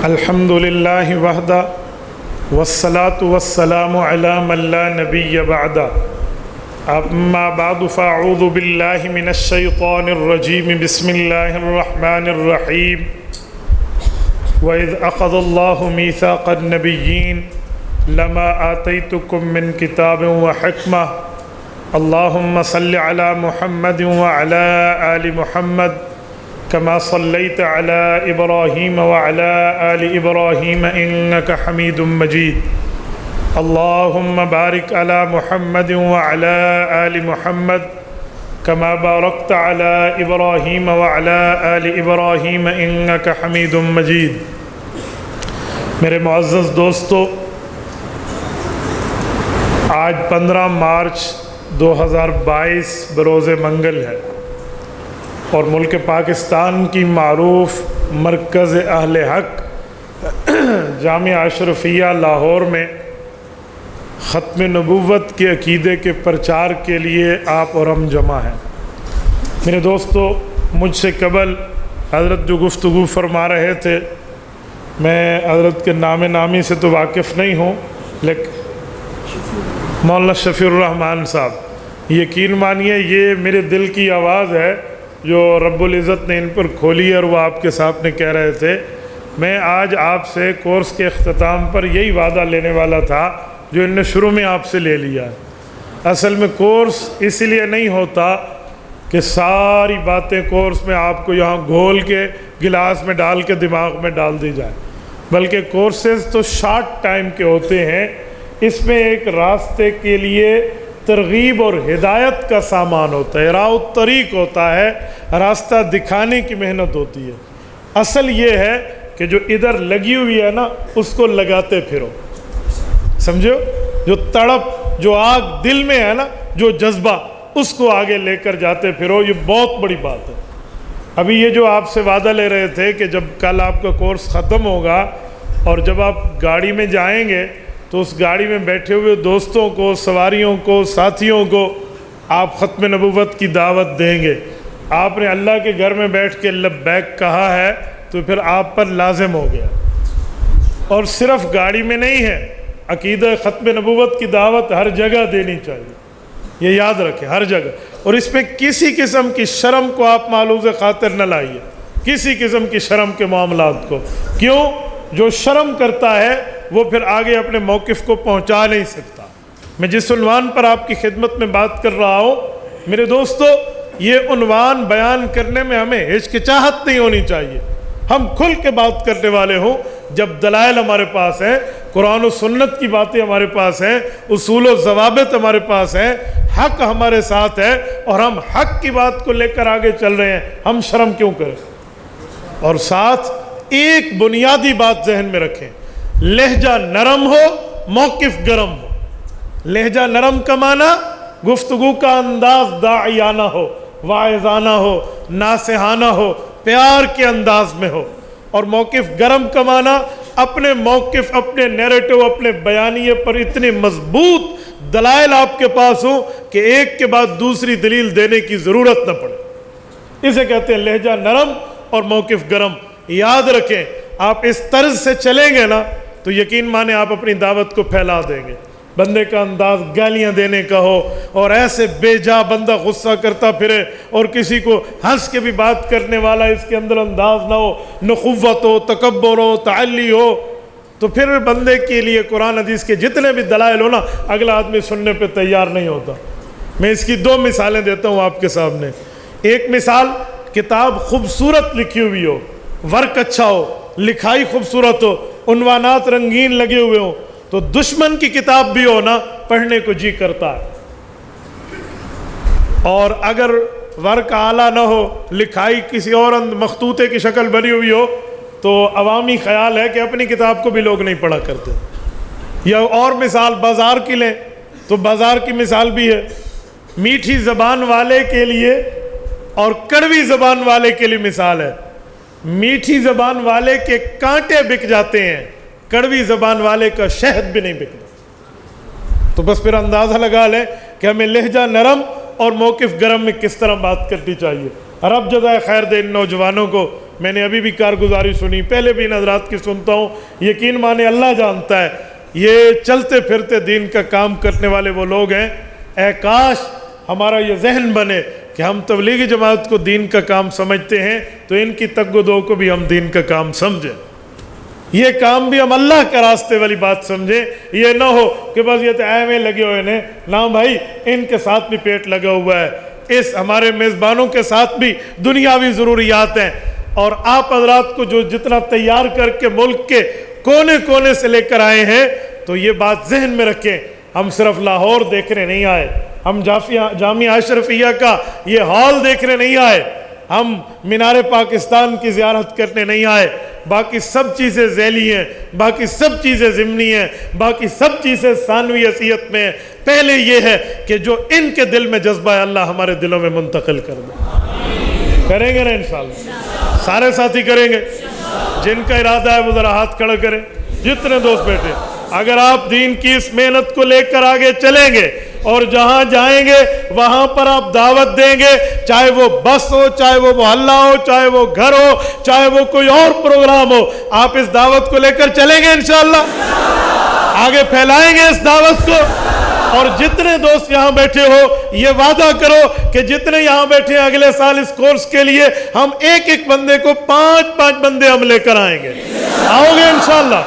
الحمد للہ وحدہ والصلاة والسلام علی من لا نبی بعدہ اما بعد فاعوذ باللہ من الشیطان الرجیم بسم اللہ الرحمن الرحیم وَإِذْ أَخَذَ اللَّهُ مِيثَاقَ النَّبِيِّينَ لَمَا آتَيْتُكُم مِّن كِتَابٍ وَحِكْمَةٍ اللهم صل على محمد وعلى آل محمد كما صليت على إبراهيم وعلى آل إبراهيم إنك حميد مجيد اللهم بارك على محمد وعلى آل محمد كما باركت على إبراهيم وعلى آل إبراهيم إنك حميد مجيد میرے معزز دوستو، آج 15 مارچ 2022 بروز منگل ہے اور ملک پاکستان کی معروف مرکز اہل حق جامعہ اشرفیہ لاہور میں ختم نبوت کے عقیدے کے پرچار کے لیے آپ اور ہم جمع ہیں۔ میرے دوستو، مجھ سے قبل حضرت جو گفتگو فرما رہے تھے، میں حضرت کے نام نامی سے تو واقف نہیں ہوں، لیکن مولانا شفیع الرحمن صاحب، یقین مانیے یہ میرے دل کی آواز ہے جو رب العزت نے ان پر کھولی ہے، اور وہ آپ کے سامنے کہہ رہے تھے۔ میں آج آپ سے کورس کے اختتام پر یہی وعدہ لینے والا تھا جو ان نے شروع میں آپ سے لے لیا ہے۔ اصل میں کورس اس لیے نہیں ہوتا کہ ساری باتیں کورس میں آپ کو یہاں گھول کے گلاس میں ڈال کے دماغ میں ڈال دی جائے، بلکہ کورسز تو شارٹ ٹائم کے ہوتے ہیں۔ اس میں ایک راستے کے لیے ترغیب اور ہدایت کا سامان ہوتا ہے، راہ الطریق ہوتا ہے، راستہ دکھانے کی محنت ہوتی ہے۔ اصل یہ ہے کہ جو ادھر لگی ہوئی ہے نا، اس کو لگاتے پھرو، سمجھو، جو تڑپ، جو آگ دل میں ہے نا، جو جذبہ، اس کو آگے لے کر جاتے پھرو۔ یہ بہت بڑی بات ہے۔ ابھی یہ جو آپ سے وعدہ لے رہے تھے کہ جب کل آپ کا کورس ختم ہوگا اور جب آپ گاڑی میں جائیں گے تو اس گاڑی میں بیٹھے ہوئے دوستوں کو، سواریوں کو، ساتھیوں کو آپ ختم نبوت کی دعوت دیں گے۔ آپ نے اللہ کے گھر میں بیٹھ کے لبیک کہا ہے تو پھر آپ پر لازم ہو گیا، اور صرف گاڑی میں نہیں ہے، عقیدہ ختم نبوت کی دعوت ہر جگہ دینی چاہیے، یہ یاد رکھیں، ہر جگہ۔ اور اس میں کسی قسم کی شرم کو آپ معلوذ خاطر نہ لائیے، کسی قسم کی شرم کے معاملات کو۔ کیوں؟ جو شرم کرتا ہے وہ پھر آگے اپنے موقف کو پہنچا نہیں سکتا۔ میں جس عنوان پر آپ کی خدمت میں بات کر رہا ہوں، میرے دوستو، یہ عنوان بیان کرنے میں ہمیں ہچکچاہٹ نہیں ہونی چاہیے۔ ہم کھل کے بات کرنے والے ہوں جب دلائل ہمارے پاس ہیں، قرآن و سنت کی باتیں ہمارے پاس ہیں، اصول و ضوابط ہمارے پاس ہیں، حق ہمارے ساتھ ہے، اور ہم حق کی بات کو لے کر آگے چل رہے ہیں، ہم شرم کیوں کریں؟ اور ساتھ ایک بنیادی بات ذہن میں رکھیں، لہجہ نرم ہو، موقف گرم ہو۔ لہجہ نرم کا معنی گفتگو کا انداز داعیانہ ہو، واعظانہ ہو، ناصحانہ ہو، پیار کے انداز میں ہو۔ اور موقف گرم کا معنی اپنے موقف، اپنے نیریٹو، اپنے بیانیے پر اتنے مضبوط دلائل آپ کے پاس ہوں کہ ایک کے بعد دوسری دلیل دینے کی ضرورت نہ پڑے۔ اسے کہتے ہیں لہجہ نرم اور موقف گرم۔ یاد رکھیں، آپ اس طرز سے چلیں گے نا تو یقین مانے آپ اپنی دعوت کو پھیلا دیں گے۔ بندے کا انداز گالیاں دینے کا ہو اور ایسے بے جا بندہ غصہ کرتا پھرے اور کسی کو ہنس کے بھی بات کرنے والا اس کے اندر انداز نہ ہو، نخوت ہو، تکبر ہو، تعلی ہو، تو پھر بندے کے لیے قرآن حدیث کے جتنے بھی دلائل ہو نا، اگلا آدمی سننے پہ تیار نہیں ہوتا۔ میں اس کی 2 مثالیں دیتا ہوں آپ کے سامنے۔ ایک مثال، کتاب خوبصورت لکھی ہوئی ہو، ورک اچھا ہو، لکھائی خوبصورت ہو، عنوانات رنگین لگے ہوئے ہوں، تو دشمن کی کتاب بھی ہو نا، پڑھنے کو جی کرتا ہے۔ اور اگر ورک اعلیٰ نہ ہو، لکھائی کسی اور مخطوطے کی شکل بنی ہوئی ہو، تو عوامی خیال ہے کہ اپنی کتاب کو بھی لوگ نہیں پڑھا کرتے۔ یا اور مثال بازار کی لیں تو بازار کی مثال بھی ہے، میٹھی زبان والے کے لیے اور کڑوی زبان والے کے لیے مثال ہے۔ میٹھی زبان والے کے کانٹے بک جاتے ہیں، کڑوی زبان والے کا شہد بھی نہیں بکتا۔ تو بس پھر اندازہ لگا لیں کہ ہمیں لہجہ نرم اور موقف گرم میں کس طرح بات کرنی چاہیے۔ رب جزائے خیر دے ان نوجوانوں کو میں نے ابھی بھی کارگزاری سنی، پہلے بھی ان حضرات کی سنتا ہوں. یقین مانے اللہ جانتا ہے یہ چلتے پھرتے دین کا کام کرنے والے وہ لوگ ہیں. اے کاش ہمارا یہ ذہن بنے کہ ہم تبلیغی جماعت کو دین کا کام سمجھتے ہیں تو ان کی تگ و دو کو بھی ہم دین کا کام سمجھیں. یہ کام بھی ہم اللہ کے راستے والی بات سمجھیں. یہ نہ ہو کہ بس یہ تو ایویں لگے ہوئے ہیں نا بھائی، ان کے ساتھ بھی پیٹ لگا ہوا ہے. اس ہمارے میزبانوں کے ساتھ بھی دنیاوی ضروریات ہیں. اور آپ حضرات کو جو جتنا تیار کر کے ملک کے کونے کونے سے لے کر آئے ہیں، تو یہ بات ذہن میں رکھیں. ہم صرف لاہور دیکھنے نہیں آئے، ہم جامعہ اشرفیہ کا یہ ہال دیکھنے نہیں آئے، ہم مینار پاکستان کی زیارت کرنے نہیں آئے. باقی سب چیزیں ذیلی ہیں، باقی سب چیزیں ضمنی ہیں، باقی سب چیزیں ثانوی حیثیت میں ہیں. پہلے یہ ہے کہ جو ان کے دل میں جذبہ ہے اللہ ہمارے دلوں میں منتقل کر دے. کریں گے نا انشاءاللہ؟ سارے ساتھی کریں گے. جن کا ارادہ ہے وہ ذرا ہاتھ کھڑا کریں. جتنے دوست بیٹھے، اگر آپ دین کی اس محنت کو لے کر آگے چلیں گے اور جہاں جائیں گے وہاں پر آپ دعوت دیں گے، چاہے وہ بس ہو، چاہے وہ محلہ ہو، چاہے وہ گھر ہو، چاہے وہ کوئی اور پروگرام ہو، آپ اس دعوت کو لے کر چلیں گے انشاءاللہ. آگے پھیلائیں گے اس دعوت کو. اور جتنے دوست یہاں بیٹھے ہو یہ وعدہ کرو کہ جتنے یہاں بیٹھے ہیں اگلے سال اس کورس کے لیے ہم ایک ایک بندے کو 5 بندے ہم لے کر آئیں گے. آؤ گے انشاءاللہ؟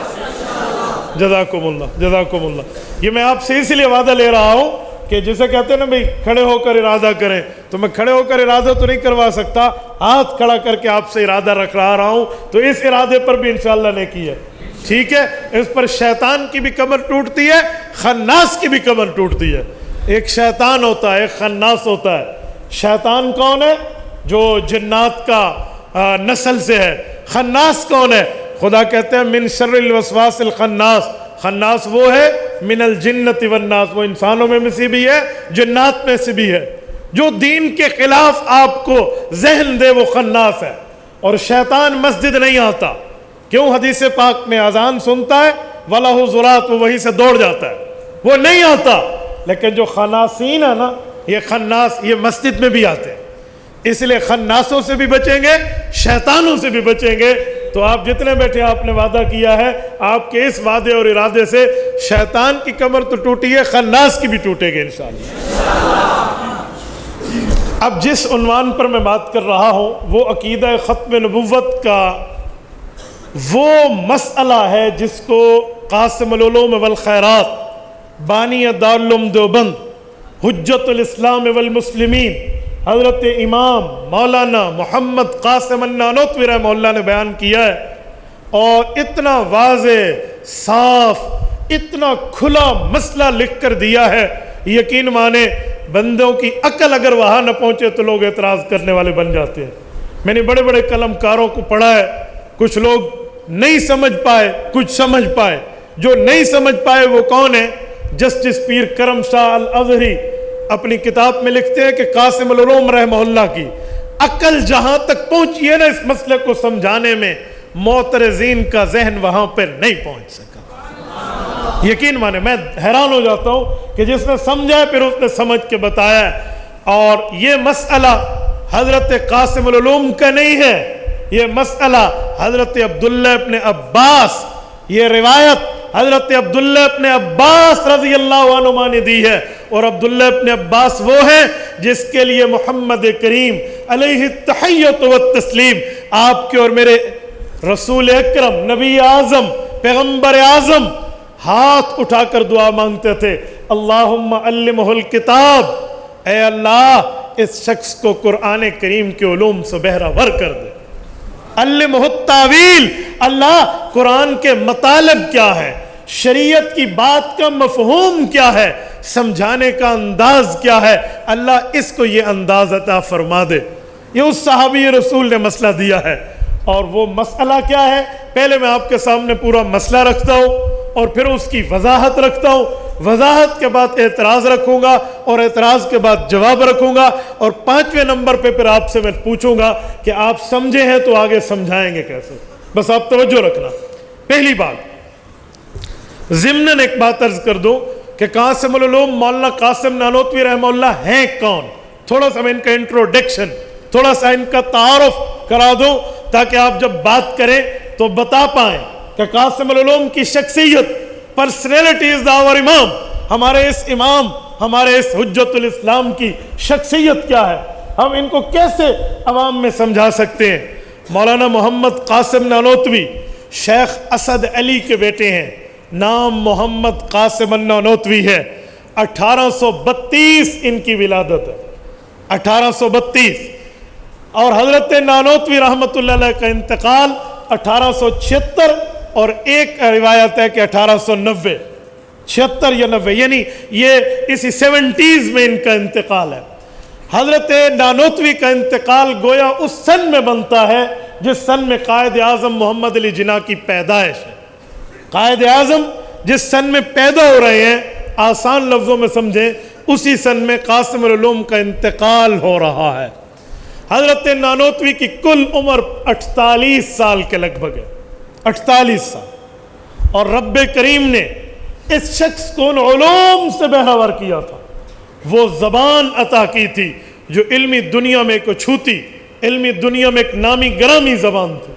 جزاکم اللہ، جزاکم اللہ. یہ میں آپ سے اس لیے وعدہ لے رہا ہوں کہ جسے کہتے ہیں نا بھئی کھڑے ہو کر ارادہ کریں، تو میں کھڑے ہو کر ارادہ تو نہیں کروا سکتا، ہاتھ کھڑا کر کے آپ سے ارادہ رکھ رہا ہوں. تو اس ارادے پر بھی انشاءاللہ نیکی ہے. ٹھیک ہے؟ اس پر شیطان کی بھی کمر ٹوٹتی ہے، خناس کی بھی کمر ٹوٹتی ہے. ایک شیطان ہوتا ہے، ایک خناس ہوتا ہے. شیطان کون ہے؟ جو جنات کا نسل سے ہے. خناس کون ہے؟ خدا کہتے ہیں من شر الوسواس الخناس. خناس وہ ہے من الجنت والناس، وہ انسانوں میں سے بھی ہے، جنات میں سے بھی ہے. جو دین کے خلاف آپ کو ذہن دے وہ خناس ہے. اور شیطان مسجد نہیں آتا. کیوں؟ حدیث پاک میں اذان سنتا ہے وَلَهُ ذُرَاتٌ، وہ وہیں سے دوڑ جاتا ہے، وہ نہیں آتا. لیکن جو خناسین ہے نا، یہ خناس یہ مسجد میں بھی آتے ہیں. اس لیے خناسوں سے بھی بچیں گے، شیطانوں سے بھی بچیں گے. تو آپ جتنے بیٹھے آپ نے وعدہ کیا ہے، آپ کے اس وعدے اور ارادے سے شیطان کی کمر تو ٹوٹی ہے، خناس کی بھی ٹوٹے گی انشاءاللہ. اب جس عنوان پر میں بات کر رہا ہوں وہ عقیدہ ختم نبوت کا وہ مسئلہ ہے جس کو قاسم العلوم والخیرات، بانی دارالعلوم دیوبند، حجت الاسلام والمسلمین، حضرت امام مولانا محمد قاسم النانوتوی رحمہ اللہ نے بیان کیا ہے. اور اتنا واضح، صاف، اتنا کھلا مسئلہ لکھ کر دیا ہے، یقین مانے بندوں کی عقل اگر وہاں نہ پہنچے تو لوگ اعتراض کرنے والے بن جاتے ہیں. میں نے بڑے بڑے قلم کاروں کو پڑھا ہے، کچھ لوگ نہیں سمجھ پائے، کچھ سمجھ پائے. جو نہیں سمجھ پائے وہ کون ہے؟ جسٹس پیر کرم شاہ الازہری اپنی کتاب میں لکھتے ہیں کہ قاسم العلوم رحمہ اللہ کی عقل جہاں تک پہنچی ہے نا اس مسئلے کو سمجھانے میں، معترضین کا ذہن وہاں پر نہیں پہنچ سکا. یقین مانے میں حیران ہو جاتا ہوں کہ جس نے سمجھا ہے پھر اس نے سمجھ کے بتایا ہے. اور یہ مسئلہ حضرت قاسم العلوم کا نہیں ہے، یہ مسئلہ حضرت عبداللہ ابن عباس، یہ روایت حضرت عبداللہ ابن عباس رضی اللہ عنہما نے دی ہے. اور عبداللہ ابن عباس وہ ہیں جس کے لیے محمد کریم علیہ التحیۃ والتسلیم، آپ کے اور میرے رسول اکرم، نبی اعظم، پیغمبر اعظم ہاتھ اٹھا کر دعا مانگتے تھے، اللہم علمہ الکتاب، اے اللہ اس شخص کو قرآن کریم کے علوم سے بہرہ ور کر دے. علمہ التاویل، اللہ قرآن کے مطالب کیا ہے، شریعت کی بات کا مفہوم کیا ہے، سمجھانے کا انداز کیا ہے، اللہ اس کو یہ انداز عطا فرما دے. یہ اس صحابی رسول نے مسئلہ دیا ہے. اور وہ مسئلہ کیا ہے؟ پہلے میں آپ کے سامنے پورا مسئلہ رکھتا ہوں اور پھر اس کی وضاحت رکھتا ہوں. وضاحت کے بعد اعتراض رکھوں گا اور اعتراض کے بعد جواب رکھوں گا. اور 5ویں نمبر پہ پھر آپ سے میں پوچھوں گا کہ آپ سمجھے ہیں تو آگے سمجھائیں گے کیسے. بس آپ توجہ رکھنا. پہلی بات، ضمناً ایک بات عرض کر دوں کہ قاسم العلوم مولانا قاسم نانوتوی رحمہ اللہ ہیں کون. تھوڑا سا میں ان کا انٹروڈکشن، تھوڑا سا ان کا تعارف کرا دوں. تاکہ آپ جب بات کریں تو بتا پائیں کہ قاسم العلوم کی شخصیت، پرسنالٹی از آور امام، ہمارے اس امام، ہمارے اس حجت الاسلام کی شخصیت کیا ہے، ہم ان کو کیسے عوام میں سمجھا سکتے ہیں۔ مولانا محمد قاسم نانوتوی شیخ اسد علی کے بیٹے ہیں، نام محمد قاسم النانوتوی ہے، 1832 ان کی ولادت ہے، 1832، اور حضرت نانوتوی رحمۃ اللہ علیہ کا انتقال 1876، اور ایک روایت ہے کہ 1890، 76 یا 90، یعنی یہ اسی 70s میں ان کا انتقال ہے۔ حضرت نانوتوی کا انتقال گویا اس سن میں بنتا ہے جس سن میں قائد اعظم محمد علی جناح کی پیدائش ہے۔ قائد اعظم جس سن میں پیدا ہو رہے ہیں، آسان لفظوں میں سمجھیں، اسی سن میں قاسم العلوم کا انتقال ہو رہا ہے۔ حضرت نانوتوی کی کل عمر 48 سال کے لگ بھگ ہے، 48 سال، اور رب کریم نے اس شخص کو ان علوم سے بہراور کیا تھا، وہ زبان عطا کی تھی جو علمی دنیا میں کو چھوتی، علمی دنیا میں ایک نامی گرامی زبان تھی۔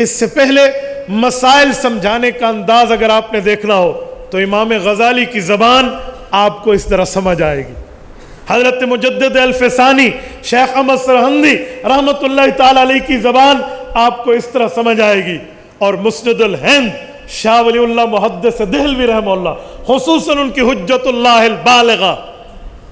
اس سے پہلے مسائل سمجھانے کا انداز اگر آپ نے دیکھنا ہو تو امام غزالی کی زبان آپ کو اس طرح سمجھ آئے گی، حضرت مجدد الفسانی شیخ احمد سرہندی رحمۃ اللہ تعالی علیہ کی زبان آپ کو اس طرح سمجھ آئے گی، اور مسند الہند شاہ ولی اللہ محدث دہلوی رحمہ اللہ، خصوصاً ان کی حجت اللہ البالغہ،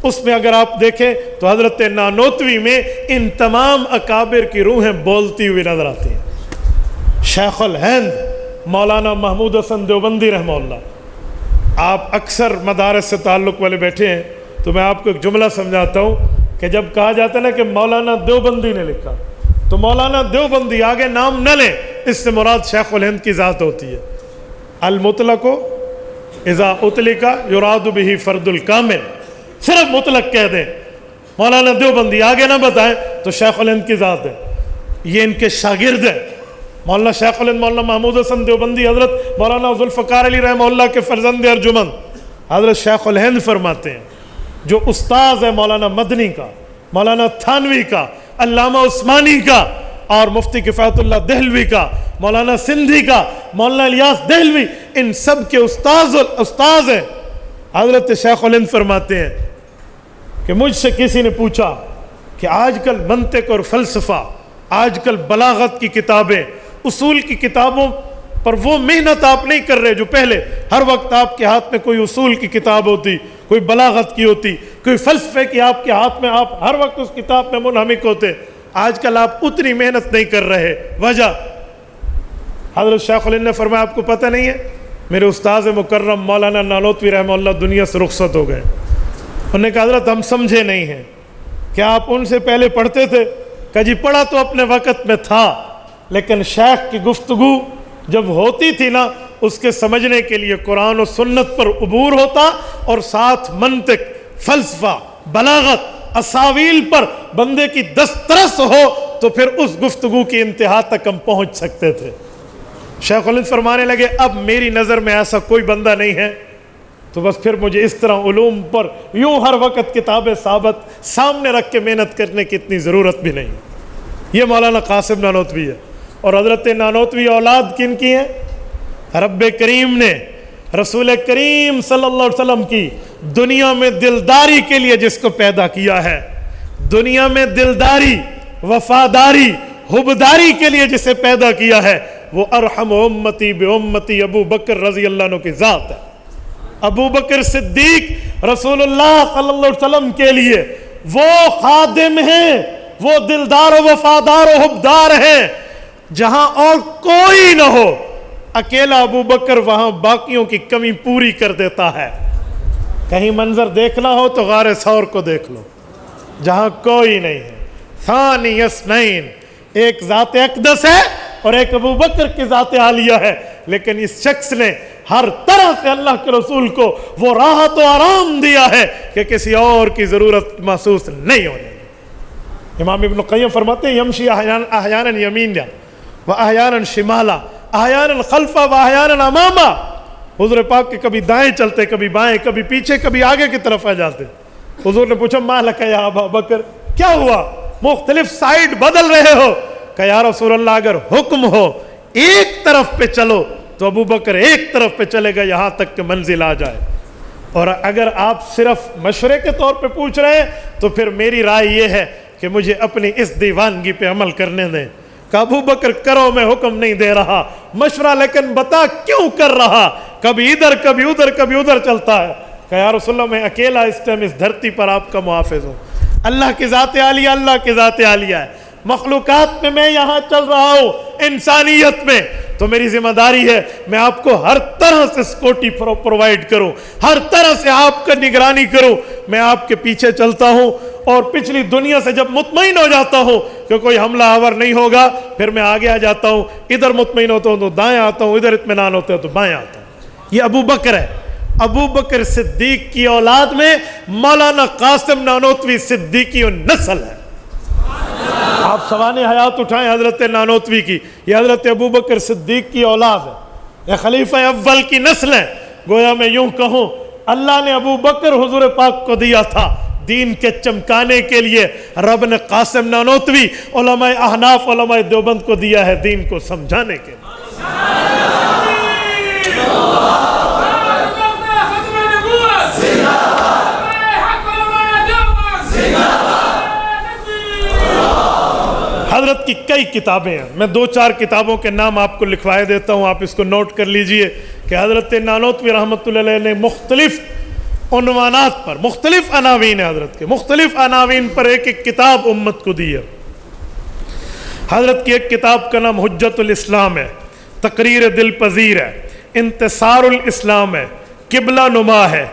اس میں اگر آپ دیکھیں تو حضرت نانوتوی میں ان تمام اکابر کی روحیں بولتی ہوئی نظر آتی ہیں۔ شیخ الہند مولانا محمود حسن دیوبندی رحمہ اللہ، آپ اکثر مدارس سے تعلق والے بیٹھے ہیں تو میں آپ کو ایک جملہ سمجھاتا ہوں کہ جب کہا جاتا ہے نا کہ مولانا دیوبندی نے لکھا، تو مولانا دیوبندی آگے نام نہ لیں، اس سے مراد شیخ الہند کی ذات ہوتی ہے۔ المطلق اذا اطلق یراد به فرد الکامل، صرف مطلق کہہ دیں، مولانا دیوبندی آگے نہ بتائیں تو شیخ الہند کی ذات ہے، یہ ان کے شاگرد ہیں۔ مولانا شیخ الہند مولانا محمود حسن دیوبندی حضرت مولانا ذوالفقار علی رحمہ اللہ کے فرزند ارجمند حضرت شیخ الہند فرماتے ہیں، جو استاذ ہے مولانا مدنی کا، مولانا تھانوی کا، علامہ عثمانی کا، اور مفتی کفایت اللہ دہلوی کا، مولانا سندھی کا، مولانا الیاس دہلوی، ان سب کے استاذ ہیں۔ حضرت شیخ الہند فرماتے ہیں کہ مجھ سے کسی نے پوچھا کہ آج کل منطق اور فلسفہ، آج کل بلاغت کی کتابیں، اصول کی کتابوں پر وہ محنت آپ نہیں کر رہے جو پہلے ہر وقت آپ کے ہاتھ میں کوئی اصول کی کتاب ہوتی، کوئی بلاغت کی ہوتی، کوئی فلسفے کی آپ کے ہاتھ میں، آپ ہر وقت اس کتاب میں منہمک ہوتے، آج کل آپ اتنی محنت نہیں کر رہے، وجہ؟ حضرت شیخ الہند نے فرمایا آپ کو پتہ نہیں ہے، میرے استاذ مکرم مولانا نانوتوی رحمہ اللہ دنیا سے رخصت ہو گئے۔ انہوں نے کہا حضرت ہم سمجھے نہیں ہیں، کیا آپ ان سے پہلے پڑھتے تھے؟ کہا جی پڑھا تو اپنے وقت میں تھا، لیکن شیخ کی گفتگو جب ہوتی تھی نا، اس کے سمجھنے کے لیے قرآن و سنت پر عبور ہوتا، اور ساتھ منطق، فلسفہ، بلاغت، اساویل پر بندے کی دسترس ہو تو پھر اس گفتگو کی انتہا تک ہم پہنچ سکتے تھے۔ شیخ الہند فرمانے لگے اب میری نظر میں ایسا کوئی بندہ نہیں ہے، تو بس پھر مجھے اس طرح علوم پر یوں ہر وقت کتابیں ثابت سامنے رکھ کے محنت کرنے کی اتنی ضرورت بھی نہیں۔ یہ مولانا قاسم نانوتوی ہے، اور حضرت نانوتوی اولاد کن کی ہیں؟ رب کریم نے رسول کریم صلی اللہ علیہ وسلم کی دنیا میں دلداری کے لیے جس کو پیدا کیا ہے، دنیا میں دلداری، وفاداری، حبداری کے لیے جسے پیدا کیا ہے، وہ ارحم امتی بامتی ابو بکر رضی اللہ عنہ کی ذات ہے۔ ابو بکر صدیق رسول اللہ صلی اللہ علیہ وسلم کے لیے وہ خادم ہیں، وہ دلدار و وفادار و حبدار ہیں، جہاں اور کوئی نہ ہو اکیلا ابو بکر وہاں باقیوں کی کمی پوری کر دیتا ہے۔ کہیں منظر دیکھنا ہو تو غار ثور کو دیکھ لو، جہاں کوئی نہیں ہے۔ ثانی اثنین، ایک ذات اقدس ہے اور ایک ابو بکر کی ذات عالیہ ہے، لیکن اس شخص نے ہر طرح سے اللہ کے رسول کو وہ راحت و آرام دیا ہے کہ کسی اور کی ضرورت محسوس نہیں ہونے دی۔ امام ابن قیم فرماتے ہیں یمشی احیانا یمینا و احیانا شمالا، احیانا خلفا و احیانا اماما۔ حضور پاک کے کبھی دائیں چلتے، کبھی بائیں، کبھی پیچھے، کبھی آگے کی طرف آ جاتے۔ حضور نے پوچھا ما لک یا ابا بکر، کیا ہوا؟ مختلف سائیڈ بدل رہے ہو؟ کہ یا رسول اللہ اگر حکم ہو ایک طرف پہ چلو تو ابو بکر ایک طرف پہ چلے گا یہاں تک کہ منزل آ جائے، اور اگر آپ صرف مشورے کے طور پہ پوچھ رہے ہیں تو پھر میری رائے یہ ہے کہ مجھے اپنی اس دیوانگی پہ عمل کرنے دیں کہ ابو بکر کرو، میں حکم نہیں دے رہا، مشورہ لیکن بتا کیوں کر رہا، کبھی ادھر کبھی ادھر کبھی ادھر چلتا ہے کہ یا رسول اللہ میں اکیلا اس ٹائم اس دھرتی پر آپ کا محافظ ہوں، اللہ کی ذات عالیہ اللہ کی ذات عالیہ ہے، مخلوقات میں یہاں چل رہا ہوں، انسانیت میں تو میری ذمہ داری ہے میں آپ کو ہر طرح سے سکیورٹی پرووائڈ کروں، ہر طرح سے آپ کا نگرانی کروں، میں آپ کے پیچھے چلتا ہوں، اور پچھلی دنیا سے جب مطمئن ہو جاتا ہوں کہ کوئی حملہ آور نہیں ہوگا پھر میں آگے آ جاتا ہوں، ادھر مطمئن ہوتا ہوں تو دائیں آتا ہوں، ادھر اطمینان ہوتا ہے تو بائیں آتا ہوں۔ یہ ابو بکر ہے، ابو بکر صدیق کی اولاد میں مولانا قاسم نانوتوی صدیقی نسل ہے۔ آپ سوانح حیات اٹھائیں حضرت نانوتوی کی، یہ حضرت ابو بکر صدیق کی اولاد ہے، یہ خلیفہ اول کی نسل ہے۔ گویا میں یوں کہوں اللہ نے ابو بکر حضور پاک کو دیا تھا دین کے چمکانے کے لیے، رب نے قاسم نانوتوی علماء احناف علماء دیوبند کو دیا ہے دین کو سمجھانے کے لیے۔ حضرت کی کئی کتابیں ہیں، میں دو چار کتابوں کے نام آپ کو لکھوائے دیتا ہوں، آپ اس کو نوٹ کر لیجئے کہ حضرت نانوتوی رحمۃ اللہ علیہ نے مختلف عنوانات پر، مختلف عناوین ہیں حضرت کے، مختلف عناوین پر ایک ایک کتاب امت کو دی ہے۔ حضرت کی ایک کتاب کا نام حجت الاسلام ہے، تقریر دل پذیر ہے، انتصار الاسلام ہے، قبلہ نما ہے،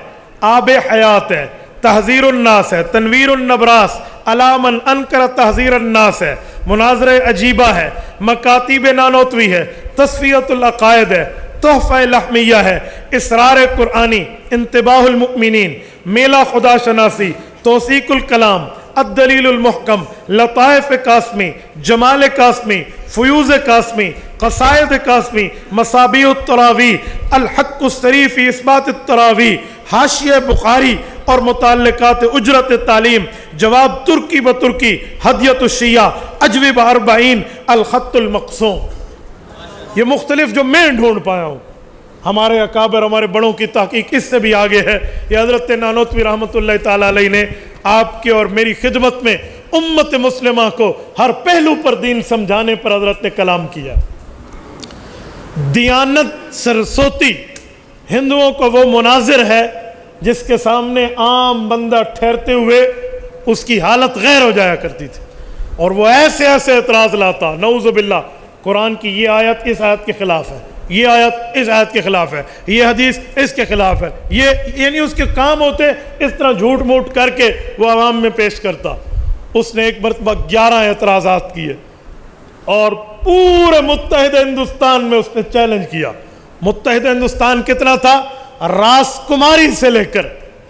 آب حیات ہے، تحذیر الناس ہے، تنویر النبراس، علی من انکر تحذیر الناس ہے، مناظرہ عجیبہ ہے، مکاتیب نانوتوی ہے، تصفیۃ العقائد ہے، تحفہ لحمیہ ہے، اسرار قرآنی، انتباہ المؤمنین، میلہ خدا شناسی، توثیق الکلام، الدلیل المحکم، لطائف قاسمی، جمال قاسمی، فیوز قاسمی، قصائد قاسمی، مصابیح التراوی، الحق الصریف فی اثبات التراوی، حاشیہ بخاری اور متعلقات اجرت تعلیم، جواب ترکی بترکی، ہدیت الشیعہ، اجوبہ اربعین، الخط المقسوم۔ یہ مختلف جو میں ڈھونڈ پایا ہوں، ہمارے اکابر ہمارے بڑوں کی تحقیق اس سے بھی آگے ہے۔ یہ حضرت نانوتوی رحمۃ اللہ تعالیٰ علیہ نے آپ کے اور میری خدمت میں امت مسلمہ کو ہر پہلو پر دین سمجھانے پر حضرت نے کلام کیا۔ دیانت سرسوتی ہندوؤں کو وہ مناظر ہے جس کے سامنے عام بندہ ٹھہرتے ہوئے اس کی حالت غیر ہو جایا کرتی تھی، اور وہ ایسے ایسے اعتراض لاتا، نعوذ باللہ قرآن کی یہ آیت اس آیت کے خلاف ہے، یہ آیت اس آیت کے خلاف ہے، یہ حدیث اس کے خلاف ہے، یہ یعنی اس کے کام ہوتے اس طرح جھوٹ موٹ کر کے وہ عوام میں پیش کرتا۔ اس نے ایک مرتبہ 11 اعتراضات کیے اور پورے متحدہ ہندوستان میں اس نے چیلنج کیا۔ متحدہ ہندوستان کتنا تھا؟ راس کماری سے لے کر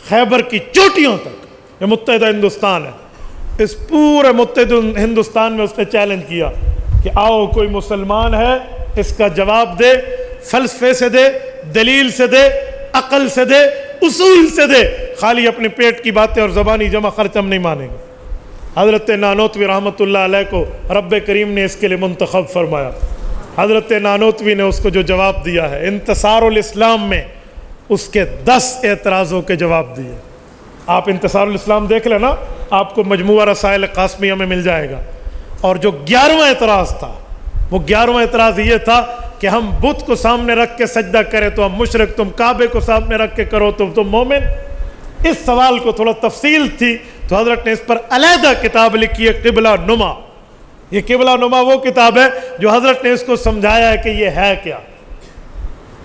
خیبر کی چوٹیوں تک یہ متحدہ ہندوستان ہے۔ اس پورے متحدہ ہندوستان میں اس نے چیلنج کیا کہ آؤ کوئی مسلمان ہے اس کا جواب دے، فلسفے سے دے، دلیل سے دے، عقل سے دے، اصول سے دے، خالی اپنے پیٹ کی باتیں اور زبانی جمع خرچ ہم نہیں مانیں گے۔ حضرت نانوتوی رحمۃ اللہ علیہ کو رب کریم نے اس کے لیے منتخب فرمایا۔ حضرت نانوتوی نے اس کو جو جواب دیا ہے، انتصار الاسلام میں اس کے 10 اعتراضوں کے جواب دیے۔ آپ انتصار الاسلام دیکھ لینا، آپ کو مجموعہ رسائل قاسمیہ میں مل جائے گا۔ اور جو 11واں اعتراض تھا، وہ 11واں اعتراض یہ تھا کہ ہم بت کو سامنے رکھ کے سجدہ کریں تو ہم مشرک، تم کعبے کو سامنے رکھ کے کرو تو تم مومن۔ اس سوال کو تھوڑا تفصیل تھی تو حضرت نے اس پر علیحدہ کتاب لکھی ہے، قبلہ نما۔ یہ قبلہ نما وہ کتاب ہے جو حضرت نے اس کو سمجھایا ہے کہ یہ ہے کیا۔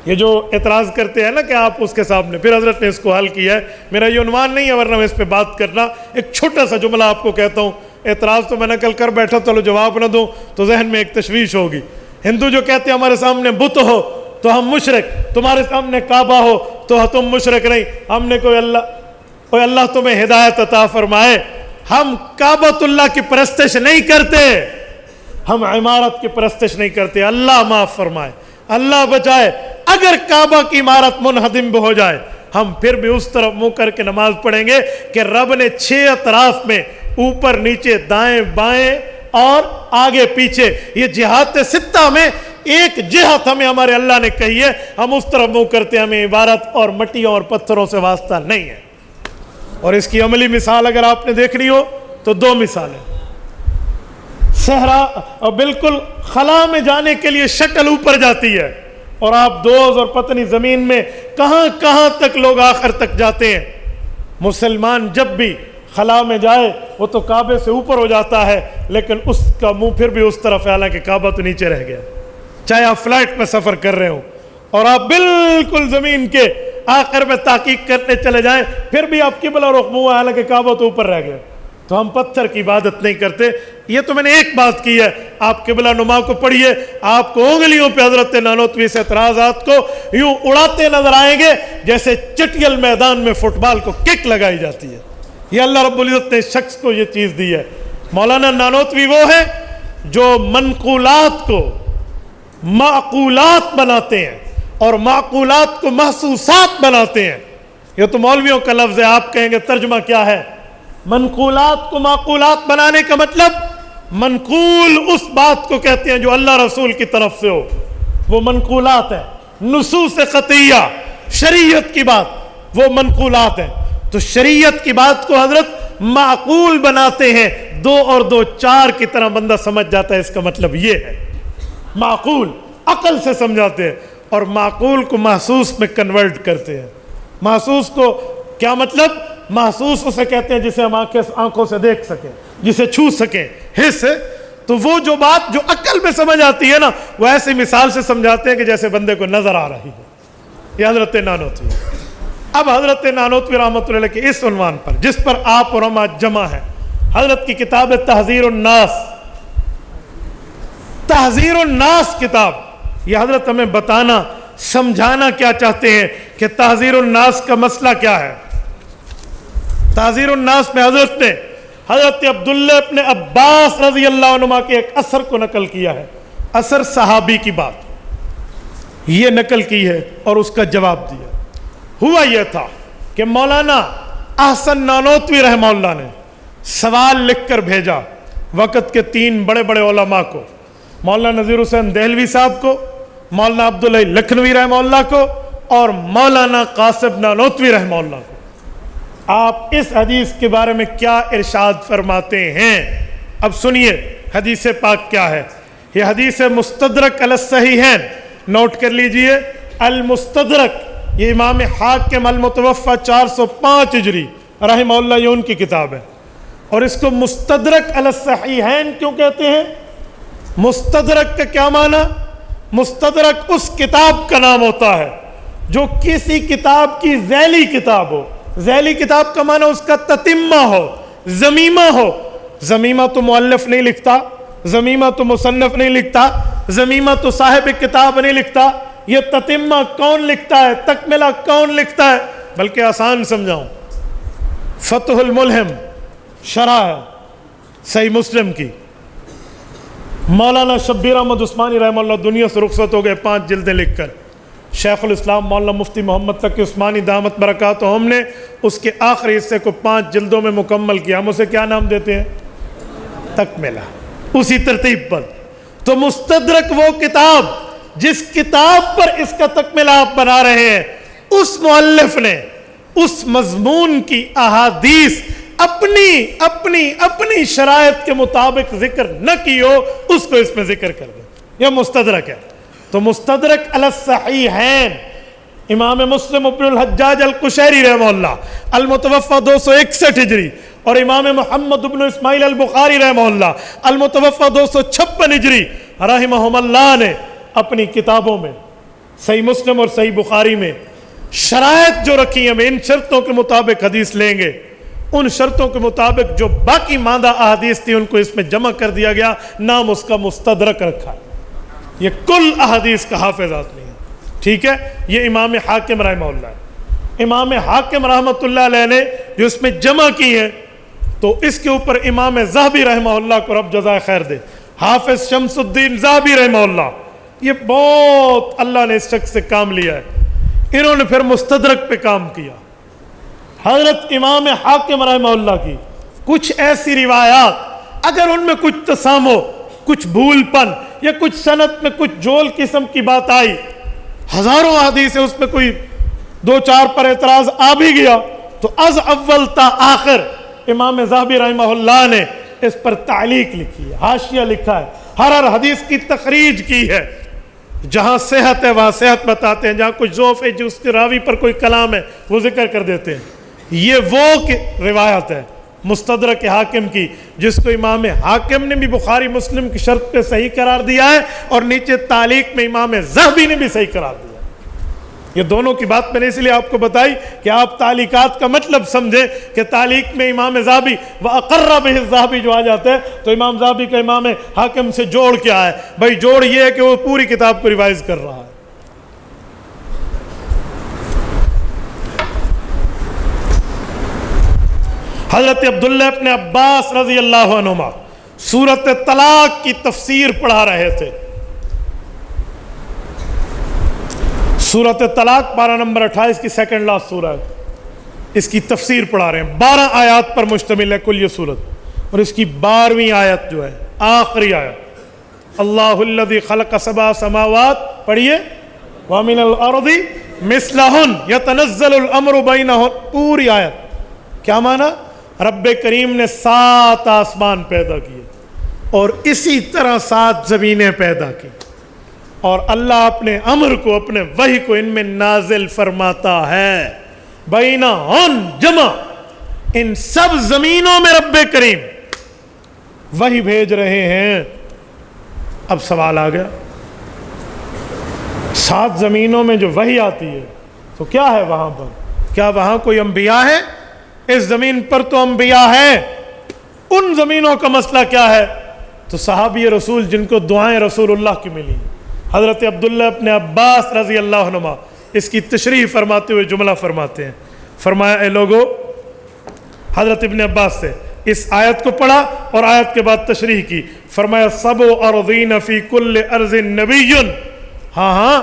یہ جو اعتراض کرتے ہیں نا کہ آپ اس کے سامنے، پھر حضرت نے اس کو حل کیا ہے۔ میرا یہ عنوان نہیں ہے ورنہ میں اس پہ بات کرنا۔ ایک چھوٹا سا جملہ آپ کو کہتا ہوں، اعتراض تو میں نقل کر بیٹھا، چلو جواب نہ دوں تو ذہن میں ایک تشویش ہوگی۔ ہندو جو کہتے ہیں ہمارے سامنے بت ہو تو ہم مشرک، تمہارے سامنے کعبہ ہو تو تم مشرک نہیں، ہم نے کوئی اللہ تمہیں ہدایت عطا فرمائے۔ ہم کعبۃ اللہ کی پرستش نہیں کرتے، ہم عمارت کی پرستش نہیں کرتے، اللہ معاف فرمائے، اللہ بچائے۔ اگر کعبہ کی عمارت منہدم بھی ہو جائے ہم پھر بھی اس طرف منہ کر کے نماز پڑھیں گے کہ رب نے 6 اطراف میں اوپر نیچے دائیں بائیں اور آگے پیچھے. یہ جہات ستہ میں ایک جہت ہمیں ہمارے اللہ نے کہی ہے, ہم اس طرف منہ کرتے ہیں, ہمیں عبارت اور مٹیوں اور پتھروں سے واسطہ نہیں ہے. اور اس کی عملی مثال اگر آپ نے دیکھنی ہو تو دو مثالیں. صحرا اور بالکل خلا میں جانے کے لیے شٹل اوپر جاتی ہے, اور آپ دوز اور پتنی زمین میں کہاں کہاں تک لوگ آخر تک جاتے ہیں. مسلمان جب بھی خلا میں جائے وہ تو کعبے سے اوپر ہو جاتا ہے, لیکن اس کا منہ پھر بھی اس طرف ہے, حالانکہ کعبہ تو نیچے رہ گیا. چاہے آپ فلائٹ میں سفر کر رہے ہوں اور آپ بالکل زمین کے آخر میں تحقیق کرنے چلے جائیں, پھر بھی آپ قبلہ رخ منہ ہے, حالانکہ کعبہ تو اوپر رہ گیا. تو ہم پتھر کی عبادت نہیں کرتے. یہ تو میں نے ایک بات کی ہے, آپ قبلہ نما کو پڑھیے, آپ کو انگلیوں پہ حضرت نانوتوی سے اعتراضات کو یوں اڑاتے نظر آئیں گے جیسے چٹیل میدان میں فٹ بال کو کک لگائی جاتی ہے. یہ اللہ رب العزت نے شخص کو یہ چیز دی ہے. مولانا نانوتوی وہ ہے جو منقولات کو معقولات بناتے ہیں اور معقولات کو محسوسات بناتے ہیں. یہ تو مولویوں کا لفظ ہے, آپ کہیں گے ترجمہ کیا ہے؟ منقولات کو معقولات بنانے کا مطلب, منقول اس بات کو کہتے ہیں جو اللہ رسول کی طرف سے ہو, وہ منقولات ہے. نصوص قطعیہ, شریعت کی بات, وہ منقولات ہیں. تو شریعت کی بات کو حضرت معقول بناتے ہیں, 2 اور 2 4 کی طرح بندہ سمجھ جاتا ہے. اس کا مطلب یہ ہے, معقول عقل سے سمجھاتے ہیں, اور معقول کو محسوس میں کنورٹ کرتے ہیں. محسوس کو کیا مطلب؟ محسوس اسے کہتے ہیں جسے ہم آنکھوں سے دیکھ سکیں, جسے چھو سکیں, حس. تو وہ جو بات جو عقل میں سمجھ آتی ہے نا, وہ ایسی مثال سے سمجھاتے ہیں کہ جیسے بندے کو نظر آ رہی ہے. یہ حضرت نانوتوی. اب حضرت نانوتوی رحمۃ اللہ علیہ کے اس عنوان پر جس پر آپ اور ہم آج جمع ہیں, حضرت کی کتاب ہے تحذیر الناس. تحذیر الناس کتاب, یہ حضرت ہمیں بتانا سمجھانا کیا چاہتے ہیں کہ تحذیر الناس کا مسئلہ کیا ہے. تحذیر الناس میں حضرت نے حضرت عبداللہ ابن عباس رضی اللہ عنہما کے ایک اثر کو نقل کیا ہے. اثر صحابی کی بات یہ نقل کی ہے اور اس کا جواب دیا. ہوا یہ تھا کہ مولانا احسن نانوتوی رحمہ اللہ نے سوال لکھ کر بھیجا وقت کے 3 بڑے بڑے علماء کو, مولانا نذیر حسین دہلوی صاحب کو, مولانا عبداللہ لکھنوی رحمہ اللہ کو, اور مولانا قاسم نانوتوی رحمہ اللہ کو. آپ اس حدیث کے بارے میں کیا ارشاد فرماتے ہیں؟ اب سنیے حدیث پاک کیا ہے. یہ حدیث مستدرک علی الصحیحین, نوٹ کر لیجئے. المستدرک یہ امام حاکم المتوفی 405 ہجری رحمہ اللہ, یہ ان کی کتاب ہے. اور اس کو مستدرک علی الصحیحین کیوں کہتے ہیں؟ مستدرک کا کیا معنی؟ مستدرک اس کتاب کا نام ہوتا ہے جو کسی کتاب کی ذیلی کتاب ہو. ذیلی کتاب کا معنی اس کا تتمہ ہو, ضمیمہ ہو. ضمیمہ تو مؤلف نہیں لکھتا, ضمیمہ تو مصنف نہیں لکھتا, ضمیمہ تو صاحب کتاب نہیں لکھتا. یہ تتمہ کون لکھتا ہے, تکملہ کون لکھتا ہے؟ بلکہ آسان سمجھاؤں, فتح الملہم شرح ہے صحیح مسلم کی. مولانا شبیر احمد عثمانی رحمہ اللہ دنیا سے رخصت ہو گئے 5 جلدیں لکھ کر. شیخ الاسلام مولانا مفتی محمد تقی عثمانی دامت برکاتہم نے اس کے آخری حصے کو 5 جلدوں میں مکمل کیا. ہم اسے کیا نام دیتے ہیں؟ تکملہ, اسی ترتیب پر. تو مستدرک وہ کتاب جس کتاب پر اس کا تکملہ آپ بنا رہے ہیں, اس مؤلف نے اس مضمون کی احادیث اپنی شرائط کے مطابق ذکر نہ کی ہو, اس کو اس میں ذکر کر دیں. یہ مستدرک ہے. تو مستدرک علی الصحیحین امام مسلم ابن الحجاج القشیری رحمہ اللہ المتوفی 261 ہجری, اور امام محمد ابن اسماعیل البخاری رحمہ اللہ المتوفی 256 ہجری رحمہم اللہ نے اپنی کتابوں میں صحیح مسلم اور صحیح بخاری میں شرائط جو رکھی ہیں, ان شرطوں کے مطابق حدیث لیں گے, ان شرطوں کے مطابق جو باقی ماندہ احادیث تھی ان کو اس میں جمع کر دیا گیا, نام اس کا مستدرک رکھا. یہ کل احادیث کا حافظ آدمی ہے. ٹھیک ہے, یہ امام حاکم رحمہ اللہ ہے. امام حاکم رحمۃ اللہ علیہ نے جو اس میں جمع کی ہے, تو اس کے اوپر امام ذہبی رحمہ اللہ کو رب جزائے خیر دے, حافظ شمس الدین ذہبی رحمہ اللہ, یہ بہت اللہ نے اس شخص سے کام لیا ہے. انہوں نے پھر مستدرک پہ کام کیا. حضرت امام حاکم رحمہ اللہ کی کچھ ایسی روایات اگر ان میں کچھ تسامو، کچھ بھول پن یا کچھ سند میں کچھ جول قسم کی بات آئی، ہزاروں حدیث ہے اس میں کوئی دو چار پر اعتراض آ بھی گیا، تو از اول تا آخر امام ذہبی رحمہ اللہ نے اس پر تعلیق لکھی ہے، حاشیہ لکھا ہے، ہر حدیث کی تخریج کی ہے، جہاں صحت ہے وہاں صحت بتاتے ہیں، جہاں کچھ ضعف ہے جو اس کے راوی پر کوئی کلام ہے وہ ذکر کر دیتے ہیں۔ یہ وہ روایت ہے مستدرک حاکم کی جس کو امام حاکم نے بھی بخاری مسلم کی شرط پہ صحیح قرار دیا ہے، اور نیچے تعلیق میں امام ذہبی نے بھی صحیح قرار دیا ہے۔ یہ دونوں کی بات میں نے اس لیے آپ کو بتائی کہ آپ تعلیقات کا مطلب سمجھیں کہ تعلیق میں امام ذہبی وَأَقَرَّ بِهِ الذَّهَبِي جو آ جاتا ہے تو امام ذہبی کا امام حاکم سے جوڑ کیا ہے؟ بھائی جوڑ یہ ہے کہ وہ پوری کتاب کو ریوائز کر رہا ہے۔ حضرت عبداللہ ابن عباس رضی اللہ عنہما سورۃ طلاق کی تفسیر پڑھا رہے تھے۔ سورۃ طلاق 12 نمبر 28 کی سیکنڈ لاسٹ سورہ ہے، اس کی تفسیر پڑھا رہے ہیں۔ 12 آیات پر مشتمل ہے کل یہ سورت، اور اس کی 12ویں آیت جو ہے آخری آیت، اللہ الذی خلق 7 سماوات، پڑھیے، وَمِنَ الْأَرْضِ مِثْلَهُنَّ يَتَنَزَّلُ الْأَمْرُ بَيْنَهُنَّ، پوری آیت کیا معنی؟ رب کریم نے 7 آسمان پیدا کیے اور اسی طرح 7 زمینیں پیدا کی، اور اللہ اپنے امر کو، اپنے وحی کو ان میں نازل فرماتا ہے۔ بینہن جمع، ان سب زمینوں میں رب کریم وحی بھیج رہے ہیں۔ اب سوال آ گیا، 7 زمینوں میں جو وحی آتی ہے تو کیا ہے وہاں پر؟ کیا وہاں کوئی انبیاء ہے؟ اس زمین پر تو انبیاء ہیں، ان زمینوں کا مسئلہ کیا ہے؟ تو صحابی رسول جن کو دعائیں رسول اللہ کی ملی، حضرت عبداللہ ابن عباس رضی اللہ عنہما اس کی تشریح فرماتے ہوئے جملہ فرماتے ہیں، فرمایا اے لوگو، حضرت ابن عباس سے اس آیت کو پڑھا اور آیت کے بعد تشریح کی، فرمایا سبع ارضین فی کل ارض نبی، ہاں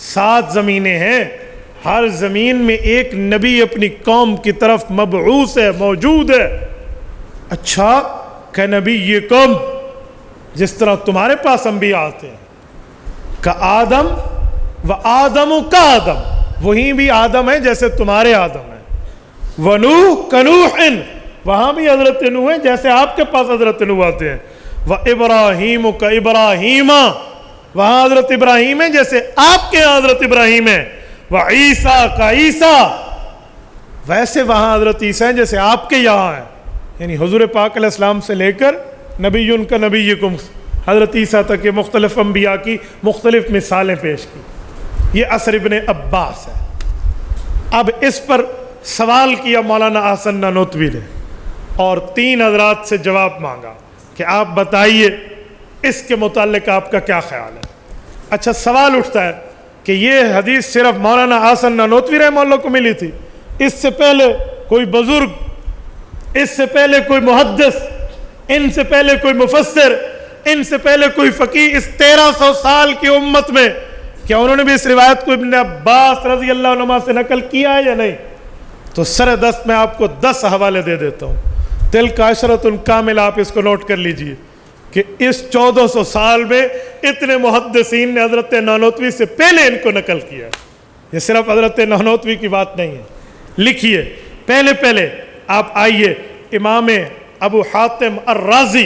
7 زمینیں ہیں، ہر زمین میں ایک نبی اپنی قوم کی طرف مبعوث ہے، موجود ہے۔ اچھا کہ نبی یہ قوم جس طرح تمہارے پاس انبیاء آتے ہیں، کا آدم و آدم کا آدم، وہیں بھی آدم ہے جیسے تمہارے آدم ہے، ونوح کنوح، وہاں بھی حضرت نوح ہے جیسے آپ کے پاس حضرت نوح آتے ہیں، و ابراہیم کا ابراہیم، وہاں حضرت ابراہیم ہے جیسے آپ کے حضرت ابراہیم ہے، و عیسیٰ کا عیسیٰ، ویسے وہاں حضرت عیسیٰ ہیں جیسے آپ کے یہاں ہیں۔ یعنی حضور پاک علیہ السلام سے لے کر نبی کا نبیکم حضرت عیسیٰ تک کے مختلف انبیاء کی مختلف مثالیں پیش کی۔ یہ اثر ابن عباس ہے۔ اب اس پر سوال کیا مولانا احسن نانوتوی نے، اور 3 حضرات سے جواب مانگا کہ آپ بتائیے اس کے متعلق آپ کا کیا خیال ہے۔ اچھا سوال اٹھتا ہے کہ یہ حدیث صرف مولانا احسن نانوتوی رحمہ اللہ کو ملی تھی؟ اس سے پہلے کوئی بزرگ، اس سے پہلے کوئی محدث، ان سے پہلے کوئی مفسر، ان سے پہلے کوئی فقیہ اس 1300 سال کی امت میں، کیا انہوں نے بھی اس روایت کو ابن عباس رضی اللہ عنہ سے نقل کیا ہے یا نہیں؟ تو سر دست میں آپ کو 10 حوالے دے دیتا ہوں، تلک عشرۃ کاملہ، آپ اس کو نوٹ کر لیجئے کہ اس 1400 سال میں اتنے محدثین نے حضرت نانوتوی سے پہلے ان کو نقل کیا ہے۔ یہ صرف حضرت نانوتوی کی بات نہیں ہے، لکھیے پہلے آپ آئیے، امام ابو حاتم الرازی،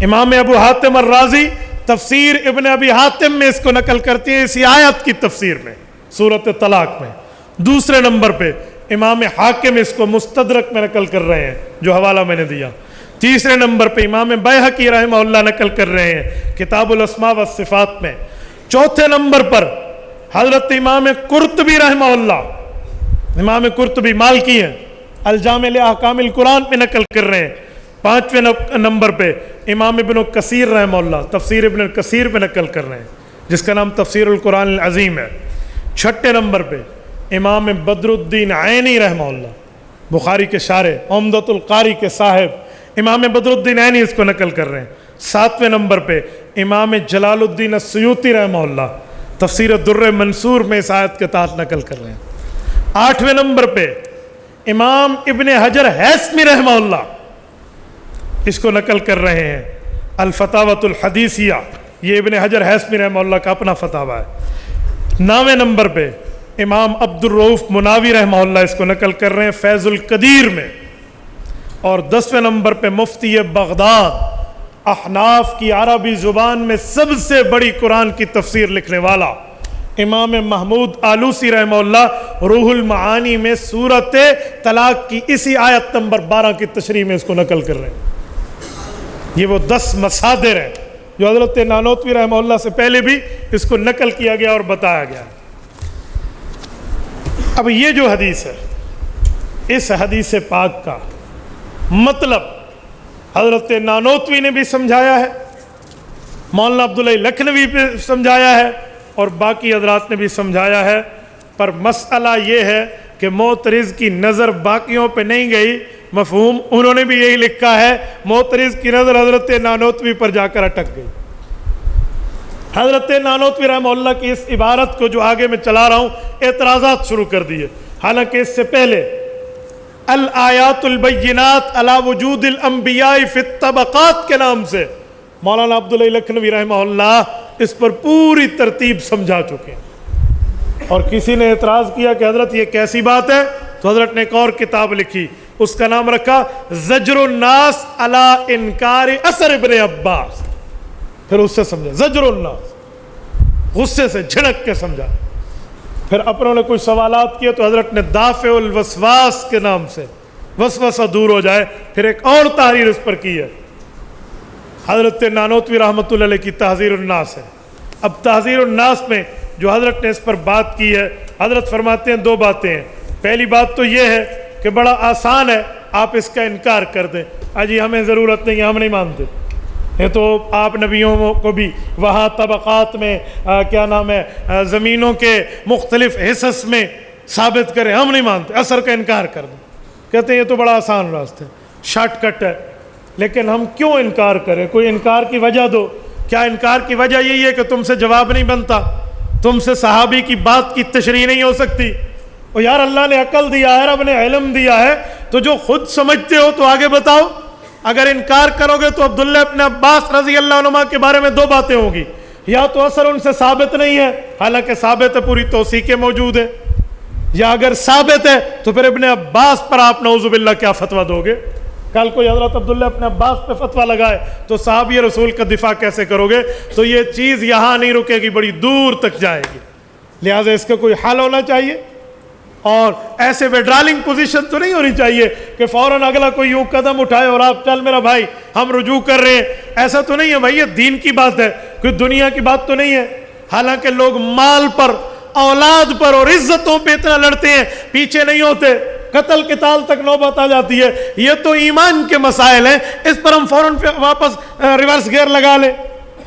امام ابو حاتم الرازی تفسیر ابن ابی حاتم میں اس کو نقل کرتی ہیں، اسی آیت کی تفسیر میں سورۃ طلاق میں۔ دوسرے نمبر پہ امام حاکم اس کو مستدرک میں نقل کر رہے ہیں جو حوالہ میں نے دیا۔ تیسرے نمبر پہ امام بیہقی رحمہ اللہ نقل کر رہے ہیں کتاب الاسماء والصفات میں۔ چوتھے نمبر پر حضرت امام قرطبی رحمہ اللہ، امام قرطبی مالکی ہیں، الجامع لاحکام القرآن میں نقل کر رہے ہیں۔ 5ویں نمبر پہ امام ابن کثیر رحمہ اللہ تفسیر ابن کثیر پہ نقل کر رہے ہیں جس کا نام تفسیر القرآن العظیم ہے۔ 6 نمبر پہ امام بدر الدین عینی رحمہ اللہ، بخاری کے شارح، عمدۃ القاری کے صاحب، امام بدر الدین عینی اس کو نقل کر رہے ہیں۔ 7ویں نمبر پہ امام جلال الدین السیوطی رحمہ اللہ تفسیر الدر منصور میں اس آیت کے تحت نقل کر رہے ہیں۔ 8ویں نمبر پہ امام ابن حجر ہیثمی رحمہ اللہ اس کو نقل کر رہے ہیں الفتاوۃ الحدیثیہ، یہ ابن حجر ہیثمی رحمہ اللہ کا اپنا فتاوہ ہے۔ 9ویں نمبر پہ امام عبد الرؤف مناوی رحمہ اللہ اس کو نقل کر رہے ہیں فیض القدیر میں، اور 10ویں نمبر پہ مفتی بغداد، احناف کی عربی زبان میں سب سے بڑی قرآن کی تفسیر لکھنے والا امام محمود آلوسی رحمہ اللہ روح المعانی میں سورۃ طلاق کی اسی آیت نمبر 12 کی تشریح میں اس کو نقل کر رہے ہیں۔ یہ وہ 10 مصادر ہیں جو حضرت نانوتوی رحمہ اللہ سے پہلے بھی اس کو نقل کیا گیا اور بتایا گیا۔ اب یہ جو حدیث ہے، اس حدیث پاک کا مطلب حضرت نانوتوی نے بھی سمجھایا ہے، مولانا عبداللہ لکھنوی بھی سمجھایا ہے، اور باقی حضرات نے بھی سمجھایا ہے، پر مسئلہ یہ ہے کہ معترض کی نظر باقیوں پہ نہیں گئی، مفہوم انہوں نے بھی یہی لکھا ہے، معترض کی نظر حضرت نانوتوی پر جا کر اٹک گئی۔ حضرت نانوتوی رحمہ اللہ کی اس عبارت کو جو آگے میں چلا رہا ہوں اعتراضات شروع کر دیے، حالانکہ اس سے پہلے الآیات البینات علی وجود الانبیاء فی الطبقات کے نام سے مولانا عبداللہ لکھنوی رحمہ اللہ اس پر پوری ترتیب سمجھا چکے ہیں۔ اور کسی نے اعتراض کیا کہ حضرت یہ کیسی بات ہے، تو حضرت نے ایک اور کتاب لکھی، اس کا نام رکھا زجر الناس علی انکار اثر ابن عباس، پھر اس سے سمجھا زجر الناس، غصے سے جھڑک کے سمجھا۔ پھر اپنوں نے کوئی سوالات کیے تو حضرت نے دافع الوسواس کے نام سے وسوسہ دور ہو جائے، پھر ایک اور تحریر اس پر کی ہے، حضرت نانوتوی رحمۃ اللہ علیہ کی تحذیر الناس ہے۔ اب تحذیر الناس میں جو حضرت نے اس پر بات کی ہے، حضرت فرماتے ہیں 2 باتیں ہیں۔ پہلی بات تو یہ ہے کہ بڑا آسان ہے، آپ اس کا انکار کر دیں، اجی ہمیں ضرورت نہیں ہے، ہم نہیں مانتے، یہ تو آپ نبیوں کو بھی وہاں طبقات میں کیا نام ہے زمینوں کے مختلف حصص میں ثابت کریں، ہم نہیں مانتے، اثر کا انکار کر دیں۔ کہتے ہیں یہ تو بڑا آسان راستہ ہے، شارٹ کٹ ہے، لیکن ہم کیوں انکار کریں؟ کوئی انکار کی وجہ دو۔ کیا انکار کی وجہ یہی ہے کہ تم سے جواب نہیں بنتا، تم سے صحابی کی بات کی تشریح نہیں ہو سکتی؟ اور یار اللہ نے عقل دیا ہے، رب نے علم دیا ہے، تو جو خود سمجھتے ہو تو آگے بتاؤ۔ اگر انکار کرو گے تو عبداللہ ابن عباس رضی اللہ عنہ کے بارے میں 2 باتیں ہوں گی، یا تو اثر ان سے ثابت نہیں ہے، حالانکہ ثابت ہے، پوری توثیقیں موجود ہے، یا اگر ثابت ہے تو پھر ابن عباس پر آپ نعوذ باللہ کیا فتویٰ دو گے؟ کل کوئی حضرت عبداللہ ابن عباس پہ فتویٰ لگائے تو صحابی رسول کا دفاع کیسے کرو گے؟ تو یہ چیز یہاں نہیں رکے گی، بڑی دور تک جائے گی، لہٰذا اس کا کوئی حل ہونا چاہیے، اور ایسے ویڈرالنگ پوزیشن تو نہیں ہونی چاہیے کہ فوراً اگلا کوئی یوں قدم اٹھائے اور آپ چل میرا بھائی ہم رجوع کر رہے ہیں، ایسا تو نہیں ہے بھائی، یہ دین کی بات ہے، کوئی دنیا کی بات تو نہیں ہے۔ حالانکہ لوگ مال پر، اولاد پر اور عزتوں پہ اتنا لڑتے ہیں، پیچھے نہیں ہوتے، قتل قتال تک نوبت آ جاتی ہے۔ یہ تو ایمان کے مسائل ہیں، اس پر ہم فوراً واپس ریورس گیئر لگا لیں،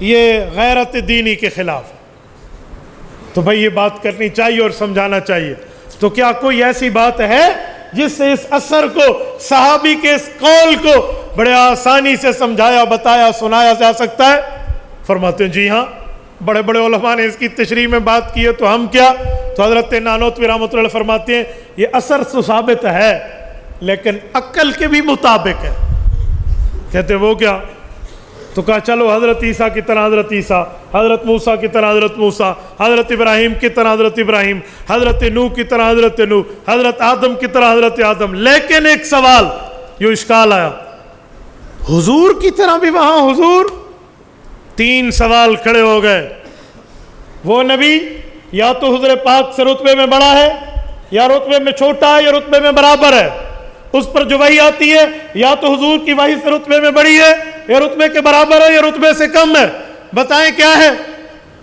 یہ غیرت دینی کے خلاف ہے۔ تو بھائی یہ بات کرنی چاہیے اور سمجھانا چاہیے۔ تو کیا کوئی ایسی بات ہے جس سے اس اثر کو، صحابی کے اس قول کو بڑے آسانی سے سمجھایا، بتایا، سنایا جا سکتا ہے؟ فرماتے ہیں جی ہاں، بڑے بڑے علماء نے اس کی تشریح میں بات کی ہے، تو ہم کیا؟ تو حضرت نانوتوی رحمۃ اللہ فرماتے ہیں یہ اثر تو ثابت ہے لیکن عقل کے بھی مطابق ہے۔ کہتے وہ کیا؟ تو کہا چلو حضرت عیسیٰ کی طرح حضرت عیسیٰ، حضرت موسیٰ کی طرح حضرت موسیٰ، حضرت ابراہیم کی طرح حضرت ابراہیم، حضرت نوح کی طرح حضرت نوح، حضرت آدم کی طرح حضرت آدم۔ لیکن ایک سوال جو اشکال آیا، حضور کی طرح بھی وہاں حضور؟ 3 سوال کھڑے ہو گئے۔ وہ نبی یا تو حضور پاک سے رتبے میں بڑا ہے، یا رتبے میں چھوٹا ہے، یا رتبے میں برابر ہے، اس پر جو وحی آتی ہے یا تو حضور کی وحی سے رتبے میں بڑی ہے، یا رتبے کے برابر ہے، یا رتبے سے کم ہے، بتائیں کیا ہے؟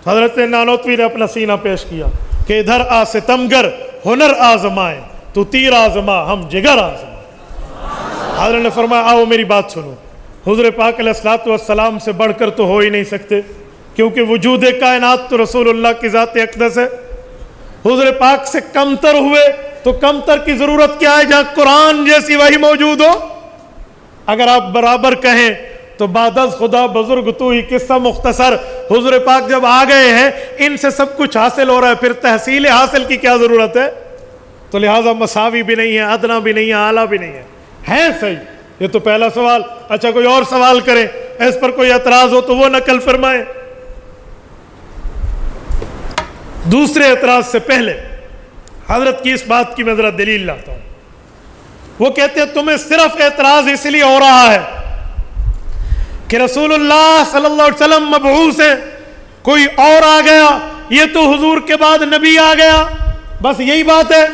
حضرت نانوتوی نے اپنا سینہ پیش کیا کہ ادھر آ ستمگر ہنر آزمائیں، تو تیر آزما ہم جگر آزما۔ حضرت نے فرمایا آؤ میری بات سنو، حضور پاک علیہ الصلوۃ والسلام سے بڑھ کر تو ہو ہی نہیں سکتے، کیونکہ وجود کائنات تو رسول اللہ کی ذات اقدس ہے۔ حضور پاک سے کمتر ہوئے تو کمتر کی ضرورت کیا ہے جہاں قرآن جیسی وحی موجود ہو؟ اگر آپ برابر کہیں تو بعد از خدا بزرگ تو ہی، قصہ مختصر، حضور پاک جب آ گئے ہیں ان سے سب کچھ حاصل ہو رہا ہے، پھر تحصیل حاصل کی کیا ضرورت ہے؟ تو لہٰذا مساوی بھی نہیں ہے، ادنا بھی نہیں ہے، اعلیٰ بھی نہیں ہے، ہیں صحیح یہ تو پہلا سوال. اچھا کوئی اور سوال کرے, اس پر کوئی اعتراض ہو تو وہ نقل فرمائے. دوسرے اعتراض سے پہلے حضرت کی اس بات کی میں ذرا دلیل لاتا ہوں. وہ کہتے ہیں تمہیں صرف اعتراض اس لیے ہو رہا ہے کہ رسول اللہ صلی اللہ علیہ وسلم مبعوث ہے, کوئی اور آ گیا, یہ تو حضور کے بعد نبی آ گیا, بس یہی بات ہے.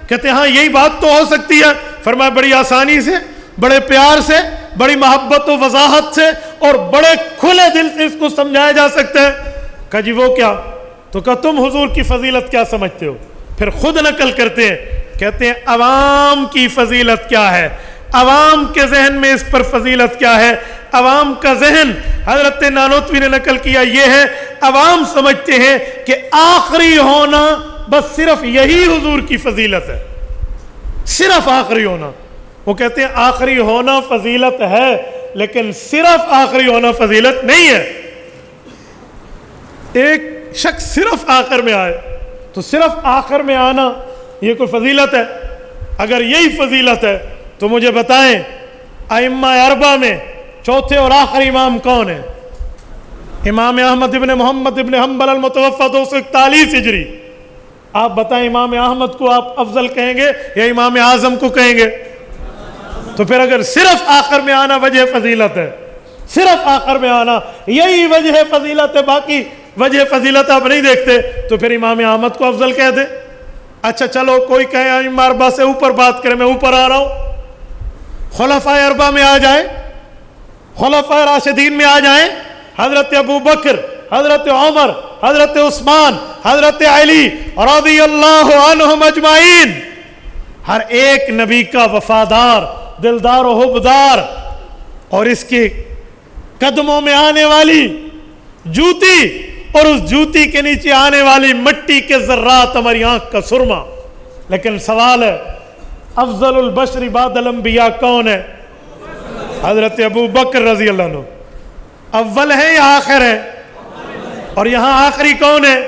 کہتے ہیں ہاں یہی بات تو ہو سکتی ہے. فرمایا بڑی آسانی سے, بڑے پیار سے, بڑی محبت و وضاحت سے اور بڑے کھلے دل سے اس کو سمجھایا جا سکتا ہے. کہا جی وہ کیا؟ تو کہا تم حضور کی فضیلت کیا سمجھتے ہو؟ پھر خود نقل کرتے ہیں, کہتے ہیں عوام کی فضیلت کیا ہے, عوام کے ذہن میں اس پر فضیلت کیا ہے. عوام کا ذہن, حضرت نانوتوی نے نقل کیا, یہ ہے عوام سمجھتے ہیں کہ آخری ہونا بس صرف یہی حضور کی فضیلت ہے, صرف آخری ہونا. وہ کہتے ہیں آخری ہونا فضیلت ہے لیکن صرف آخری ہونا فضیلت نہیں ہے. ایک شخص صرف آخر میں آئے تو صرف آخر میں آنا یہ کوئی فضیلت ہے؟ اگر یہی فضیلت ہے تو مجھے بتائیں ائمہ اربعہ میں چوتھے اور آخری امام کون ہے؟ امام احمد ابن محمد ابن حنبل المتوفی 241 ہجری. آپ بتائیں امام احمد کو آپ افضل کہیں گے یا امام اعظم کو کہیں گے؟ تو پھر اگر صرف آخر میں آنا وجہ فضیلت ہے, صرف آخر میں آنا یہی وجہ فضیلت ہے, باقی وجہ فضیلت آپ نہیں دیکھتے, تو پھر امام احمد کو افضل کہہ دیں. اچھا چلو کوئی کہے ائمہ اربعہ سے اوپر بات کرے, میں اوپر آ رہا ہوں, خلفائے اربعہ میں آ جائیں, خلفائے راشدین میں آ جائیں, حضرت ابو بکر, حضرت عمر, حضرت عثمان, حضرت علی رضی اللہ عنہم اجمعین, ہر ایک نبی کا وفادار, دلدار و حبدار, اور اس کے قدموں میں آنے والی جوتی اور اس جوتی کے نیچے آنے والی مٹی کے ذرات ہماری آنکھ کا سرما. لیکن سوال ہے افضل البشر بعد الانبیاء کون ہے؟ حضرت ابو بکر رضی اللہ عنہ. اول ہے یا آخر ہے؟ اور یہاں آخری کون ہے؟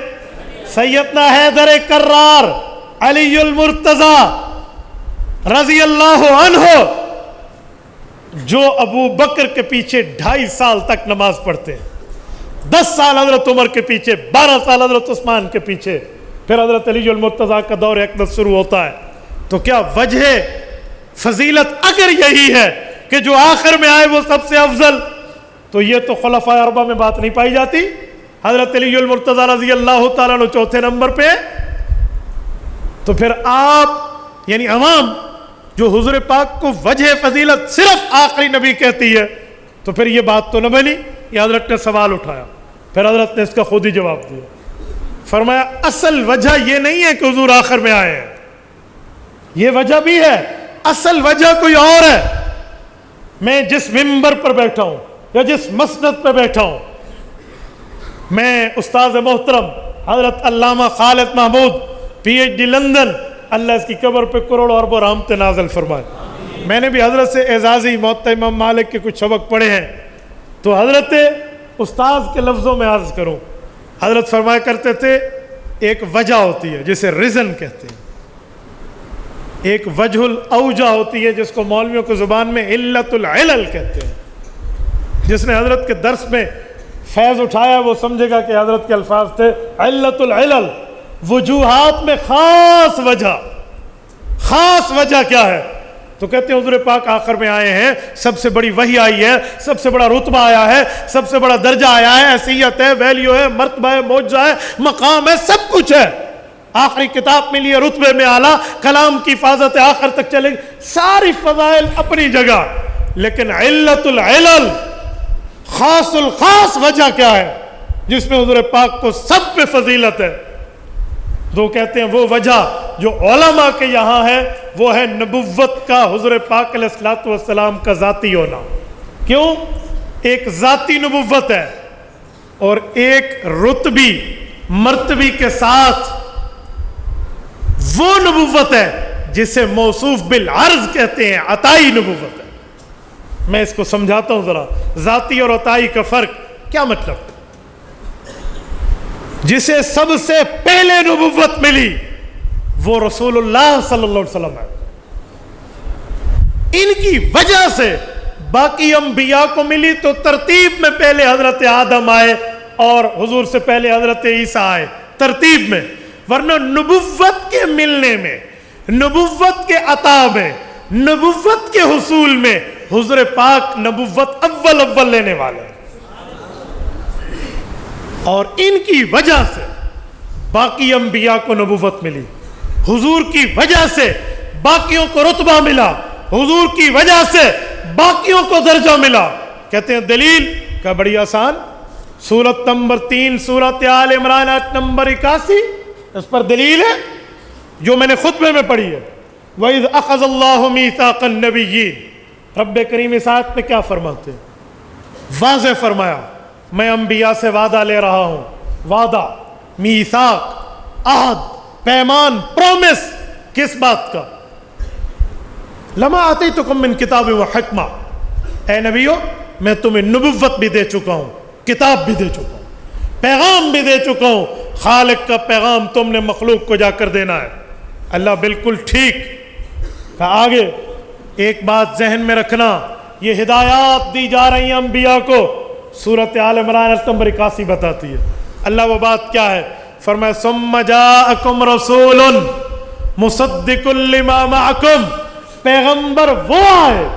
سیدنا حیدر کرار علی المرتضی رضی اللہ عنہ, جو ابو بکر کے پیچھے 2.5 سال تک نماز پڑھتے ہیں, 10 سال حضرت عمر کے پیچھے, 12 سال حضرت عثمان کے پیچھے, پھر حضرت علی المرتضی کا دور اقدس شروع ہوتا ہے. تو کیا وجہ فضیلت اگر یہی ہے کہ جو آخر میں آئے وہ سب سے افضل, تو یہ تو خلفائے اربعہ میں بات نہیں پائی جاتی. حضرت علی المرتضی رضی اللہ تعالیٰ عنہ چوتھے نمبر پہ. تو پھر آپ یعنی عوام جو حضور پاک کو وجہ فضیلت صرف آخری نبی کہتی ہے, تو پھر یہ بات تو نہ بنی. یہ حضرت نے سوال اٹھایا, پھر حضرت نے اس کا خود ہی جواب دیا. فرمایا اصل وجہ یہ نہیں ہے کہ حضور آخر میں آئے ہیں, یہ وجہ بھی ہے, اصل وجہ کوئی اور ہے. میں جس ممبر پر بیٹھا ہوں یا جس مسند پہ بیٹھا ہوں, میں استاذ محترم حضرت علامہ خالد محمود PhD لندن, اللہ اس کی قبر پہ کروڑوں اربوں رحمت نازل فرمائے. میں نے بھی حضرت سے اعزازی موطا امام مالک کے کچھ سبق پڑھے ہیں, تو حضرت استاذ کے لفظوں میں عرض کروں, حضرت فرمایا کرتے تھے ایک وجہ ہوتی ہے جسے ریزن کہتے ہیں, ایک وجہ الاوجہ ہوتی ہے جس کو مولویوں کی زبان میں علت العلل کہتے ہیں. جس نے حضرت کے درس میں فیض اٹھایا وہ سمجھے گا کہ حضرت کے الفاظ تھے علت العلل, وجوہات میں خاص وجہ. خاص وجہ کیا ہے؟ تو کہتے ہیں حضور پاک آخر میں آئے ہیں, سب سے بڑی وحی آئی ہے, سب سے بڑا رتبہ آیا ہے, سب سے بڑا درجہ آیا ہے, حیثیت ہے, ویلیو ہے, مرتبہ ہے, معجزہ ہے, مقام ہے, سب کچھ ہے. آخری کتاب ملی ہے, رتبے میں اعلیٰ, کلام کی حفاظت آخر تک چلے گی, ساری فضائل اپنی جگہ. لیکن علت العلل, خاص الخاص وجہ کیا ہے جس میں حضور پاک کو سب پہ فضیلت ہے؟ تو کہتے ہیں وہ وجہ جو علماء کے یہاں ہے وہ ہے نبوت کا, حضور پاک علیہ الصلوۃ والسلام کا ذاتی ہونا. کیوں؟ ایک ذاتی نبوت ہے اور ایک رتبی مرتبی کے ساتھ وہ نبوت ہے جسے موصوف بالعرض کہتے ہیں, عطائی نبوت ہے. میں اس کو سمجھاتا ہوں ذرا, ذاتی اور عطائی کا فرق کیا مطلب. جسے سب سے پہلے نبوت ملی وہ رسول اللہ صلی اللہ علیہ وسلم ہے, ان کی وجہ سے باقی انبیاء کو ملی تو ترتیب میں پہلے حضرت آدم آئے اور حضور سے پہلے حضرت عیسیٰ آئے، ترتیب میں. ورنہ نبوت کے ملنے میں، نبوت کے عطا میں، نبوت کے حصول میں حضور پاک نبوت اول لینے والے، اور ان کی وجہ سے باقی انبیاء کو نبوت ملی. حضور کی وجہ سے باقیوں کو رتبہ ملا، حضور کی وجہ سے باقیوں کو درجہ ملا. کہتے ہیں دلیل کا بڑی آسان، سورت نمبر 3 سورت آل عمران آیت نمبر 81، اس پر دلیل ہے جو میں نے خطبے میں پڑھی ہے. وَإِذْ أَخَذَ اللَّهُ مِيثَاقَ النَّبِيِّينَ، رب کریم اس آیت میں کیا فرماتے ہیں؟ واضح فرمایا میں انبیاء سے وعدہ لے رہا ہوں. وعدہ، میثاق، عہد، پیمان، پرومس، کس بات کا؟ لما آتیتکم من کتاب و حکمہ، اے نبیو میں تمہیں نبوت بھی دے چکا ہوں، کتاب بھی دے چکا ہوں، پیغام بھی دے چکا ہوں. خالق کا پیغام تم نے مخلوق کو جا کر دینا ہے. اللہ بالکل ٹھیک. آگے ایک بات ذہن میں رکھنا، یہ ہدایات دی جا رہی ہیں انبیاء کو، سورۃ آل عمران آیت نمبر 81 بتاتی ہے. اللہ وہ بات کیا ہے؟ فرمایا ثم جاءکم رسول مصدق لما معکم، پیغمبر وہ آئے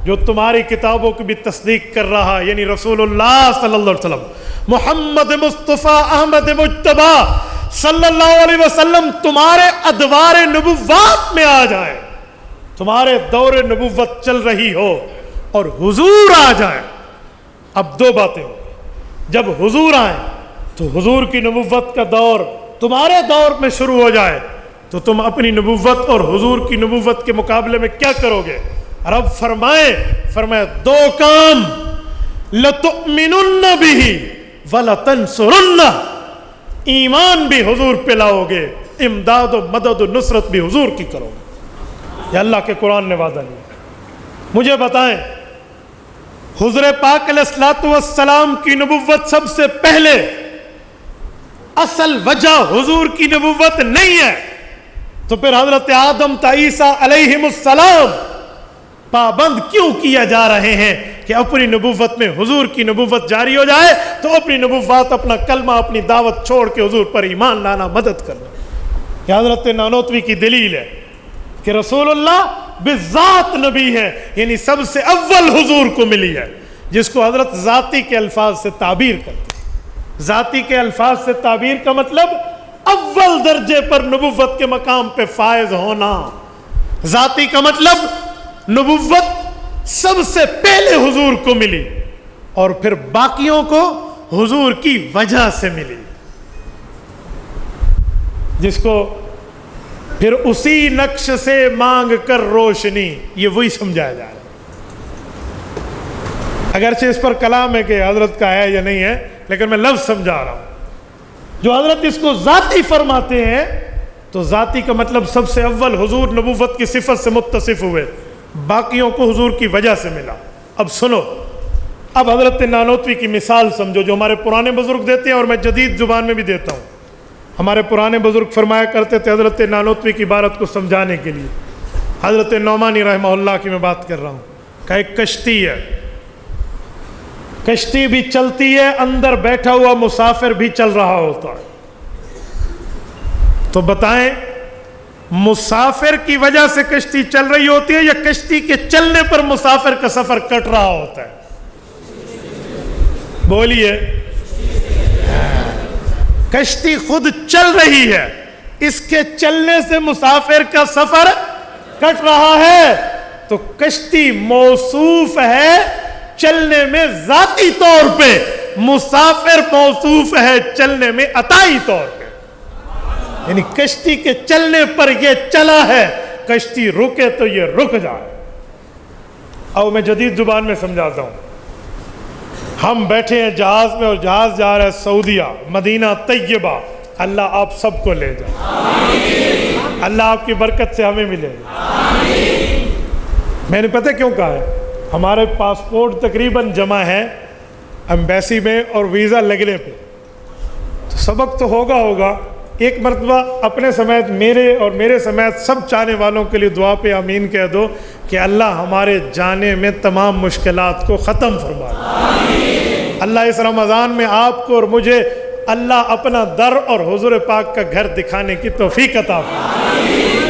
جو تمہاری کتابوں کی بھی تصدیق کر رہا ہے، یعنی رسول اللہ صلی اللہ علیہ وسلم، محمد مصطفیٰ احمد مجتبی صلی اللہ علیہ وسلم تمہارے ادوار نبوت میں آ جائے، تمہارے دور نبوت چل رہی ہو اور حضور آ جائے. اب دو باتیں ہوں، جب حضور آئیں تو حضور کی نبوت کا دور تمہارے دور میں شروع ہو جائے تو تم اپنی نبوت اور حضور کی نبوت کے مقابلے میں کیا کرو گے؟ رب فرمائے دو کام، لَتُؤْمِنُنَّ بِهِ وَلَتَنْصُرُنَّ، ایمان بھی حضور پہ لاؤ گے، امداد و مدد و نصرت بھی حضور کی کرو گے. یہ اللہ کے قرآن نے وعدہ لیا. مجھے بتائیں حضور پاک علیہ الصلوۃ والسلام کی نبوت سب سے پہلے اصل وجہ حضور کی نبوت نہیں ہے تو پھر حضرت آدم تا عیسیٰ علیہم السلام پابند کیوں کیا جا رہے ہیں کہ اپنی نبوت میں حضور کی نبوت جاری ہو جائے تو اپنی نبوت، اپنا کلمہ، اپنی دعوت چھوڑ کے حضور پر ایمان لانا مدد کرنا. یہ حضرت نانوتوی کی دلیل ہے کہ رسول اللہ بذات نبی ہے، یعنی سب سے اول حضور کو ملی ہے، جس کو حضرت ذاتی کے الفاظ سے تعبیر کرتے ہیں. ذاتی کے الفاظ سے تعبیر کا مطلب اول درجے پر نبوت کے مقام پہ فائز ہونا. ذاتی کا مطلب نبوت سب سے پہلے حضور کو ملی اور پھر باقیوں کو حضور کی وجہ سے ملی، جس کو پھر اسی نقش سے مانگ کر روشنی، یہ وہی سمجھایا جا رہا ہے. اگرچہ اس پر کلام ہے کہ حضرت کا ہے یا نہیں ہے، لیکن میں لفظ سمجھا رہا ہوں. جو حضرت اس کو ذاتی فرماتے ہیں تو ذاتی کا مطلب سب سے اول حضور نبوت کی صفت سے متصف ہوئے، باقیوں کو حضور کی وجہ سے ملا. اب سنو، اب حضرت نانوتوی کی مثال سمجھو جو ہمارے پرانے بزرگ دیتے ہیں اور میں جدید زبان میں بھی دیتا ہوں. ہمارے پرانے بزرگ فرمایا کرتے تھے حضرت نانوتوی کی عبارت کو سمجھانے کے لیے، حضرت نعمانی رحمہ اللہ کی میں بات کر رہا ہوں، کہ ایک کشتی ہے، کشتی بھی چلتی ہے، اندر بیٹھا ہوا مسافر بھی چل رہا ہوتا ہے. تو بتائیں مسافر کی وجہ سے کشتی چل رہی ہوتی ہے یا کشتی کے چلنے پر مسافر کا سفر کٹ رہا ہوتا ہے؟ بولیے. کشتی خود چل رہی ہے، اس کے چلنے سے مسافر کا سفر کٹ رہا ہے، تو کشتی موصوف ہے چلنے میں ذاتی طور پہ، مسافر موصوف ہے چلنے میں عطائی طور پہ. یعنی کشتی کے چلنے پر یہ چلا ہے، کشتی رکے تو یہ رک جائے. اب میں جدید زبان میں سمجھاتا ہوں. ہم بیٹھے ہیں جہاز میں اور جہاز جا رہا ہے سعودیہ، مدینہ طیبہ. اللہ آپ سب کو لے جائے، اللہ آپ کی برکت سے ہمیں ملے. میں نے پتہ کیوں کہا ہے؟ ہمارے پاسپورٹ تقریباً جمع ہیں ایمبیسی میں اور ویزا لگنے پہ، تو سبق تو ہوگا ایک مرتبہ اپنے سمیت میرے اور میرے سمیت سب چاہنے والوں کے لیے دعا پہ آمین کہہ دو کہ اللہ ہمارے جانے میں تمام مشکلات کو ختم فرما دے۔ اللہ اس رمضان میں آپ کو اور مجھے اللہ اپنا در اور حضور پاک کا گھر دکھانے کی توفیق عطا فرمائے۔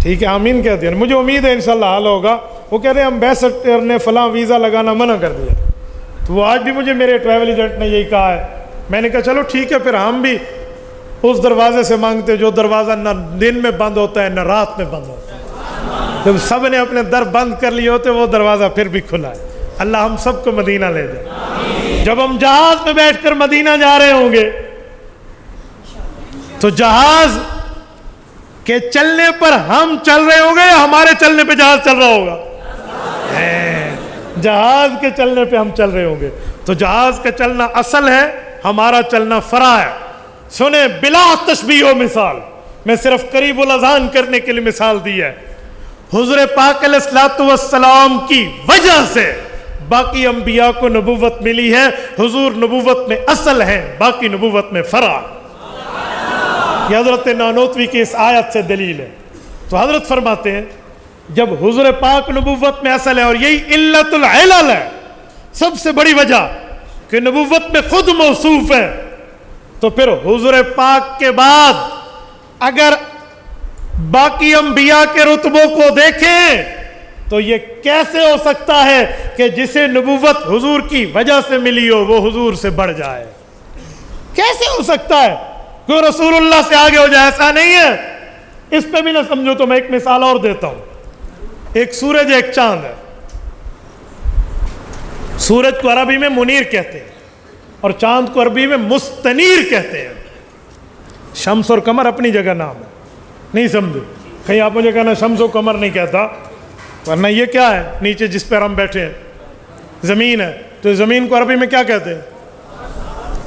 ٹھیک ہے، آمین کہہ دیا۔ مجھے امید ہے انشاءاللہ حال ہوگا۔ وہ کہہ رہے ہیں امبیسڈر نے فلاں ویزا لگانا منع کر دیا، تو وہ آج بھی مجھے میرے ٹریول ایجنٹ نے یہی کہا ہے۔ میں نے کہا چلو ٹھیک ہے، پھر ہم بھی اس دروازے سے مانگتے جو دروازہ نہ دن میں بند ہوتا ہے نہ رات میں بند ہوتا ہے۔ جب سب نے اپنے در بند کر لیے ہوتے وہ دروازہ پھر بھی کھلا ہے۔ اللہ ہم سب کو مدینہ لے جائے۔ جب ہم جہاز میں بیٹھ کر مدینہ جا رہے ہوں گے تو جہاز کے چلنے پر ہم چل رہے ہوں گے یا ہمارے چلنے پہ جہاز چل رہا ہوگا؟ جہاز کے چلنے پہ ہم چل رہے ہوں گے۔ تو جہاز کا چلنا اصل ہے، ہمارا چلنا فرع ہے۔ سنیں، بلا تشبیہ و مثال، میں صرف قریب الاذان کرنے کے لیے مثال دی ہے۔ حضور پاک علیہ الصلوۃ والسلام کی وجہ سے باقی انبیاء کو نبوت ملی ہے۔ حضور نبوت میں اصل ہیں، باقی نبوت میں فرع۔ یہ حضرت نانوتوی کی اس آیت سے دلیل ہے۔ تو حضرت فرماتے ہیں جب حضور پاک نبوت میں اصل ہے، اور یہی علت العلل ہے، سب سے بڑی وجہ کہ نبوت میں خود موصوف ہے، تو پھر حضور پاک کے بعد اگر باقی انبیاء کے رتبوں کو دیکھیں تو یہ کیسے ہو سکتا ہے کہ جسے نبوت حضور کی وجہ سے ملی ہو وہ حضور سے بڑھ جائے؟ کیسے ہو سکتا ہے کہ رسول اللہ سے آگے ہو جائے؟ ایسا نہیں ہے۔ اس پہ بھی نہ سمجھو تو میں ایک مثال اور دیتا ہوں۔ ایک سورج ہے، ایک چاند ہے۔ سورج کو عربی میں منیر کہتے ہیں اور چاند کو عربی میں مستنیر کہتے ہیں۔ شمس اور قمر اپنی جگہ نام ہے، نہیں سمجھے؟ کہیں آپ مجھے کہنا شمس و قمر نہیں کہتا، ورنہ یہ کیا ہے نیچے جس پر ہم بیٹھے ہیں؟ زمین ہے، تو زمین کو عربی میں کیا کہتے ہیں؟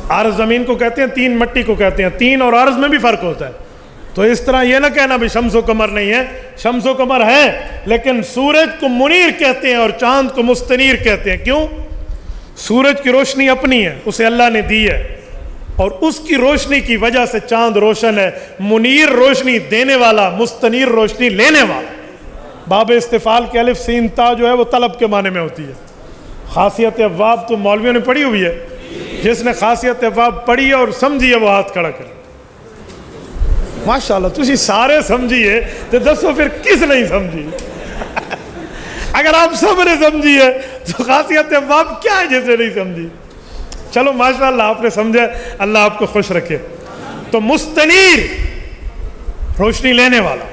عرض زمین کو کہتے ہیں، تین مٹی کو کہتے ہیں۔ تین اور عرض میں بھی فرق ہوتا ہے۔ تو اس طرح یہ نہ کہنا بھی شمس و قمر نہیں ہے، شمس و قمر ہے، لیکن سورج کو منیر کہتے ہیں اور چاند کو مستنیر کہتے ہیں۔ کیوں؟ سورج کی روشنی اپنی ہے، اسے اللہ نے دی ہے، اور اس کی روشنی کی وجہ سے چاند روشن ہے۔ منیر روشنی دینے والا، مستنیر روشنی لینے والا۔ باب استفعال کے الف سین تا جو ہے وہ طلب کے معنی میں ہوتی ہے۔ خاصیت ابواب تو مولویوں نے پڑھی ہوئی ہے، جس نے خاصیت ابواب پڑھی ہے اور سمجھی ہے وہ ہاتھ کھڑا کرے۔ ماشاءاللہ تسی سارے سمجھیے تو دسو پھر کس نہیں سمجھی؟ اگر آپ سب نے سمجھی ہے تو خاصیت ابواب کیا ہے جسے نہیں سمجھی؟ چلو ماشاءاللہ آپ نے سمجھا، اللہ آپ کو خوش رکھے۔ تو مستنیر روشنی لینے والا،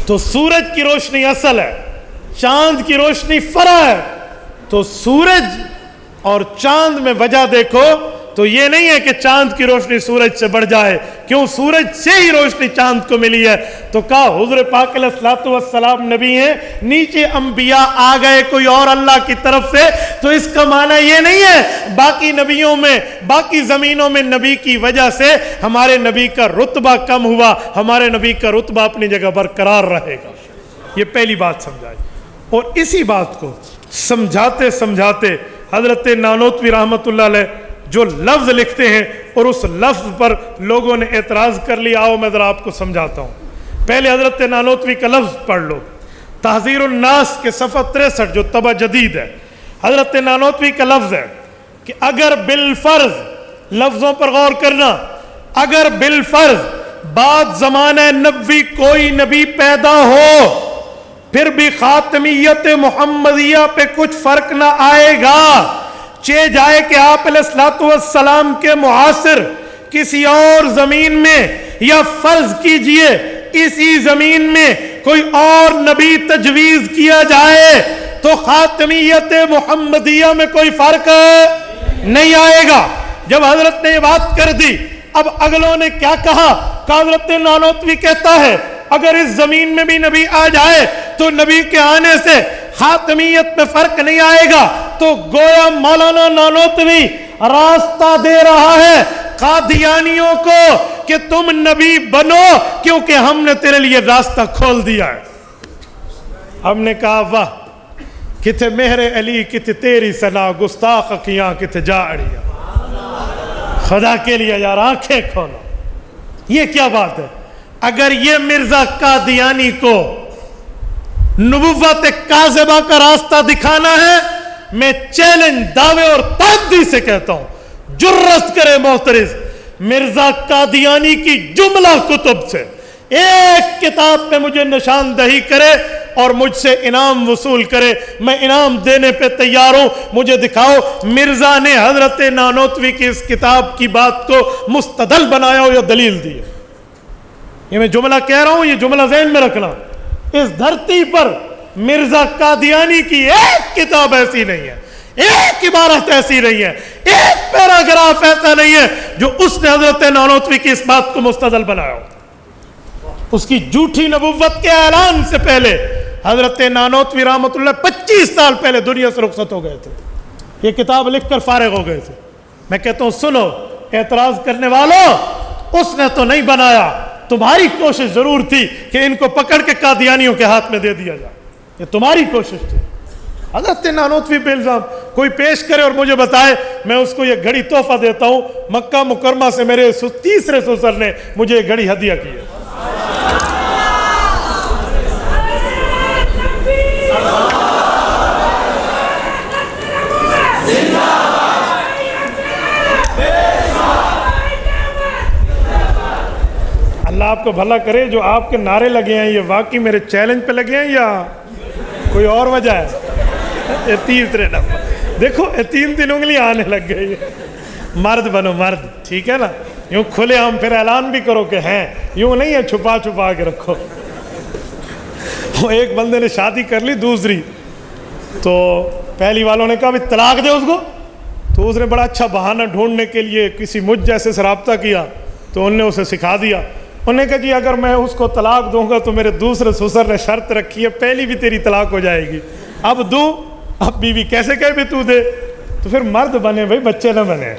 تو سورج کی روشنی اصل ہے، چاند کی روشنی فرع ہے۔ تو سورج اور چاند میں وجہ دیکھو تو یہ نہیں ہے کہ چاند کی روشنی سورج سے بڑھ جائے، کیوں؟ سورج سے ہی روشنی چاند کو ملی ہے۔ تو کہا حضور پاک علیہ الصلوۃ والسلام نبی ہیں، نیچے انبیاء آ گئے کوئی اور اللہ کی طرف سے، تو اس کا معنی یہ نہیں ہے باقی نبیوں میں، باقی زمینوں میں نبی کی وجہ سے ہمارے نبی کا رتبہ کم ہوا۔ ہمارے نبی کا رتبہ اپنی جگہ برقرار رہے گا۔ یہ پہلی بات سمجھائی۔ اور اسی بات کو سمجھاتے سمجھاتے حضرت نانوتوی رحمۃ اللہ علیہ جو لفظ لکھتے ہیں اور اس لفظ پر لوگوں نے اعتراض کر لیا، آؤ میں ذرا آپ کو سمجھاتا ہوں۔ پہلے حضرت نانوتوی کا لفظ پڑھ لو، تحذیر الناس کے صفحہ 63 جو طبع جدید ہے۔ حضرت نانوتوی کا لفظ ہے کہ اگر بالفرض، لفظوں پر غور کرنا، اگر بالفرض بعد زمانہ نبوی کوئی نبی پیدا ہو پھر بھی خاتمیت محمدیہ پہ کچھ فرق نہ آئے گا، چہ جائے کہ آپ علیہ الصلوۃ والسلام کے معاصر کسی اور زمین میں، یا فرض کیجئے اسی زمین میں کوئی اور نبی تجویز کیا جائے تو خاتمیت محمدیہ میں کوئی فرق نہیں آئے گا۔ جب حضرت نے یہ بات کر دی، اب اگلوں نے کیا کہا؟ کہ حضرت نانوتوی کہتا ہے اگر اس زمین میں بھی نبی آ جائے تو نبی کے آنے سے خاتمیت میں فرق نہیں آئے گا۔ تو گویا مولانا نانوتوی راستہ دے رہا ہے قادیانیوں کو کہ تم نبی بنو، کیونکہ ہم نے تیرے لیے راستہ کھول دیا ہے۔ ہم نے کہا واہ، کتے مہر علی کتے تیری سنا، گستاخ کیاں کتے جا اڑیا۔ خدا کے لیے یار آنکھیں کھولو، یہ کیا بات ہے؟ اگر یہ مرزا قادیانی کو نبوت کاذبہ کا راستہ دکھانا ہے، میں چیلنج، دعوے اور تعدی سے کہتا ہوں، جرت کرے محترز، مرزا قادیانی کی جملہ کتب سے ایک کتاب پہ مجھے نشاندہی کرے اور مجھ سے انعام وصول کرے، میں انعام دینے پہ تیار ہوں۔ مجھے دکھاؤ مرزا نے حضرت نانوتوی کی اس کتاب کی بات کو مستدل بنایا ہو یا دلیل دی ہے۔ یہ میں جملہ کہہ رہا ہوں، یہ جملہ ذہن میں رکھنا، اس دھرتی پر مرزا قادیانی کی ایک کتاب ایسی نہیں ہے، ایک عبارت ایسی نہیں ہے، ایک پیراگراف ایسا نہیں ہے جو اس نے حضرت نانوتوی کی اس بات کو مستدل بنایا ہو۔ اس کی جھوٹی نبوت کے اعلان سے پہلے حضرت نانوتوی رحمۃ اللہ 25 سال پہلے دنیا سے رخصت ہو گئے تھے، یہ کتاب لکھ کر فارغ ہو گئے تھے۔ میں کہتا ہوں سنو اعتراض کرنے والوں، اس نے تو نہیں بنایا، تمہاری کوشش ضرور تھی کہ ان کو پکڑ کے قادیانیوں کے ہاتھ میں دے دیا جائے، یہ تمہاری کوشش تھی۔ حضرت نانوتوی پہ الزام کوئی پیش کرے اور مجھے بتائے، میں اس کو یہ گھڑی تحفہ دیتا ہوں، مکہ مکرمہ سے میرے تیسرے سسر نے مجھے یہ گھڑی ہدیہ کی ہے۔ اللہ آپ کو بھلا کرے، جو آپ کے نعرے لگے ہیں یہ واقعی میرے چیلنج پہ لگے ہیں یا کوئی اور وجہ ہے؟ یہ تیسرے نمبر دیکھو، یہ 3 انگلی آنے لگ گئی ہے۔ مرد بنو مرد، ٹھیک ہے نا؟ یوں کھلے عام پھر اعلان بھی کرو کہ ہیں، یوں نہیں ہے چھپا چھپا کے رکھو۔ ایک بندے نے شادی کر لی دوسری، تو پہلی والوں نے کہا بھی طلاق دے اس کو، تو اس نے بڑا اچھا بہانہ ڈھونڈنے کے لیے کسی مجھ جیسے سے رابطہ کیا، تو انہوں نے اسے سکھا دیا۔ انہوں نے کہا جی اگر میں اس کو طلاق دوں گا تو میرے دوسرے سسر نے شرط رکھی ہے پہلی بھی تیری طلاق ہو جائے گی، اب دوں، اب بیوی کیسے کہے بھی تو دے؟ تو پھر مرد بنے بھائی، بچے نہ بنے۔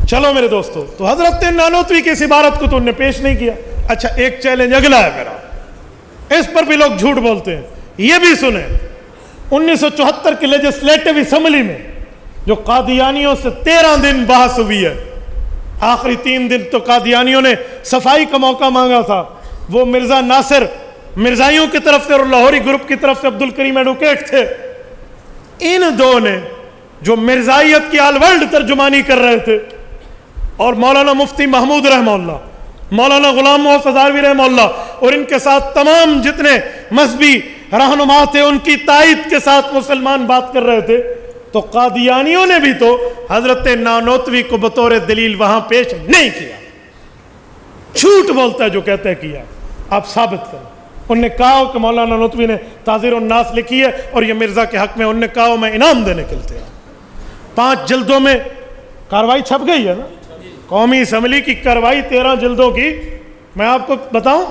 چلو میرے دوستو، تو حضرت نانوتوی کی اس عبارت کو تو انہوں نے پیش نہیں کیا۔ اچھا ایک چیلنج اگلا ہے میرا، اس پر بھی لوگ جھوٹ بولتے ہیں، یہ بھی سنیں۔ 1974 کی لیجسلیٹو اسمبلی میں جو قادیانیوں سے 13 دن بحث ہوئی ہے، آخری 3 دن تو قادیانیوں نے صفائی کا موقع مانگا تھا، وہ مرزا ناصر مرزائیوں کی طرف سے اور لاہوری گروپ کی طرف سے عبد الکریم ایڈوکیٹ تھے، ان دو نے جو مرزائیت کی آل ورلڈ ترجمانی کر رہے تھے، اور مولانا مفتی محمود رحمہ اللہ، مولانا غلام محمد ہزاروی رحمہ اللہ، اور ان کے ساتھ تمام جتنے مذہبی رہنما تھے، ان کی تائید کے ساتھ مسلمان بات کر رہے تھے، تو قادیانیوں نے بھی تو حضرت نانوتوی کو بطور دلیل وہاں پیش نہیں کیا۔ جھوٹ بولتا ہے جو کہتا ہے کیا، آپ ثابت کریں۔ انہوں نے کہا کہ مولانا نانوتوی نے تحذیر الناس لکھی ہے اور یہ مرزا کے حق میں، انہوں نے کہا میں انعام دینے کے لیے تیار۔ 5 جلدوں میں کاروائی چھپ گئی ہے نا، قومی اسمبلی کی کاروائی 13 جلدوں کی۔ میں آپ کو بتاؤں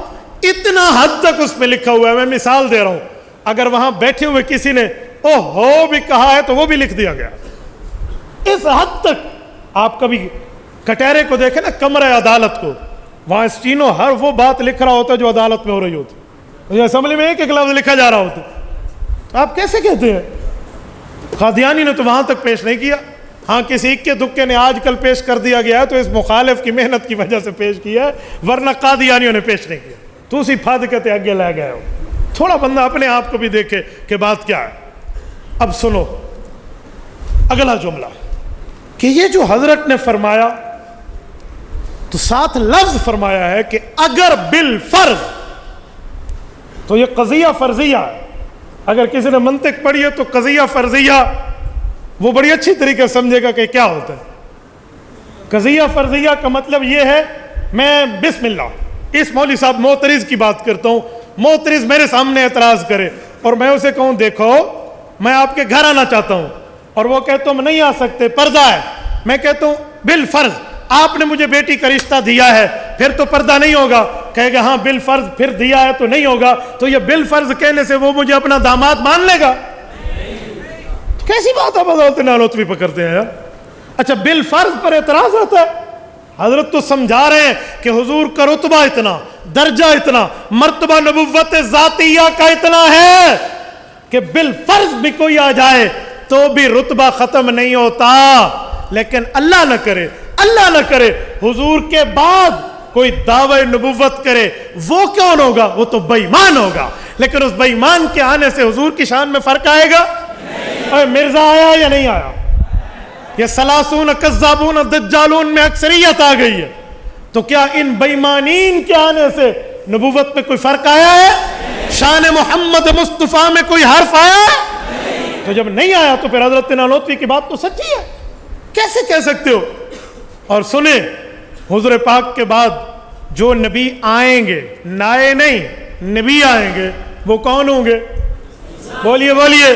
اتنا حد تک اس میں لکھا ہوا ہے، میں مثال دے رہا ہوں، اگر وہاں بیٹھے ہوئے کسی نے او ہو بھی کہا ہے تو وہ بھی لکھ دیا گیا، اس حد تک۔ آپ کبھی کٹہرے کو دیکھیں نا، کمرہ عدالت کو، وہاں اسٹینو ہر وہ بات لکھ رہا ہوتا ہے جو عدالت میں ہو رہی ہوتی، اسمبلی میں ایک ایک لفظ لکھا جا رہا ہوتا۔ آپ کیسے کہتے ہیں؟ قادیانی نے تو وہاں تک پیش نہیں کیا۔ ہاں کسی اکے دکے نے آج کل پیش کر دیا گیا ہے تو اس مخالف کی محنت کی وجہ سے پیش کیا ہے، ورنہ قادیانیوں نے پیش نہیں کیا۔ تو اسی فادکتے آگے لے گئے ہو۔ تھوڑا بندہ اپنے آپ کو بھی دیکھے کہ بات کیا ہے۔ اب سنو اگلا جملہ کہ یہ جو حضرت نے فرمایا تو 7 لفظ فرمایا ہے کہ اگر بالفرض، تو یہ قضیہ فرضیہ ہے۔ اگر کسی نے منطق پڑھی ہے تو قضیہ فرضیہ وہ بڑی اچھی طریقے سے سمجھے گا کہ کیا ہوتا ہے۔ قضیہ فرضیہ کا مطلب یہ ہے، میں بسم اللہ اس مولوی صاحب معترض کی بات کرتا ہوں، معترض میرے سامنے اعتراض کرے اور میں اسے کہوں دیکھو میں آپ کے گھر آنا چاہتا ہوں، اور وہ کہتا ہوں نہیں آ سکتے، پردہ ہے۔ میں کہتا ہوں بالفرض آپ نے مجھے بیٹی کا رشتہ دیا ہے، پھر تو پردہ نہیں ہوگا۔ کہے گا ہاں بالفرض پھر دیا ہے تو نہیں ہوگا، تو یہ بالفرض کہنے سے وہ مجھے اپنا داماد مان لے گا؟ تو کیسی بات آپ حضرت نانوتوی پہ کرتے ہیں یار؟ اچھا بالفرض پر اعتراض ہوتا ہے؟ حضرت تو سمجھا رہے ہیں کہ حضور کا رتبہ اتنا، درجہ اتنا، مرتبہ نبوت ذاتیہ کا اتنا ہے کہ بالفرض بھی کوئی آ جائے تو بھی رتبہ ختم نہیں ہوتا۔ لیکن اللہ نہ کرے اللہ نہ کرے حضور کے بعد کوئی دعوی نبوت کرے، وہ کون ہوگا؟ وہ تو بے ایمان ہوگا۔ لیکن اس بے ایمان کے آنے سے حضور کی شان میں فرق آئے گا؟ مرزا آیا یا نہیں آیا؟ یہ سلاسون کذابون دجالون میں اکثریت آ گئی ہے، تو کیا ان بے ایمانین کے آنے سے نبوت میں کوئی فرق آیا ہے؟ شان محمد مصطفیٰ میں کوئی حرف آیا ہے؟ تو جب نہیں آیا تو پھر حضرت نانوتوی کی بات تو سچی ہے، کیسے کہہ سکتے ہو؟ اور سنیں، حضور پاک کے بعد جو نبی آئیں گے، نائے نہیں نبی آئیں گے، وہ کون ہوں گے؟ بولیے بولیے۔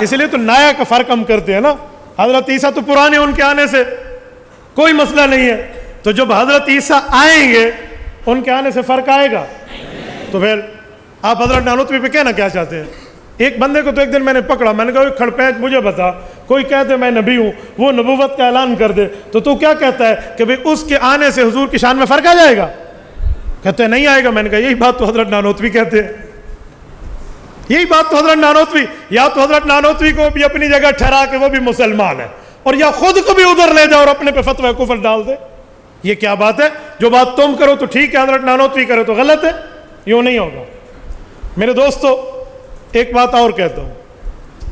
اس لیے تو نایا کا فرق ہم کرتے ہیں نا، حضرت عیسیٰ تو پرانے، ان کے آنے سے کوئی مسئلہ نہیں ہے، تو جب حضرت عیسیٰ آئیں گے ان کے آنے سے فرق آئے گا؟ تو پھر آپ حضرت نانوتوی پہ کہنا کیا چاہتے ہیں؟ ایک بندے کو تو ایک دن میں نے پکڑا، میں نے کہا کھڑپیچ مجھے بتا، کوئی کہتے میں نبی ہوں، وہ نبوت کا اعلان کر دے، تو کیا کہتا ہے کہ بھئی اس کے آنے سے حضور کی شان میں فرق آ جائے گا؟ کہتے ہیں نہیں آئے گا۔ میں نے کہا یہی بات تو حضرت نانوتوی کہتے ہیں، یہی بات تو حضرت نانوتوی، یا تو حضرت نانوتوی کو بھی اپنی جگہ ٹھہرا کہ وہ بھی مسلمان ہے، اور یا خود کو بھی ادھر لے جاؤ اور اپنے پہ فتوی کفر ڈال دے۔ یہ کیا بات ہے؟ جو بات تم کرو تو ٹھیک ہے، حضرت نانوتوی کرے تو غلط ہے، یوں نہیں ہوگا۔ میرے دوستو، ایک بات اور کہتا ہوں،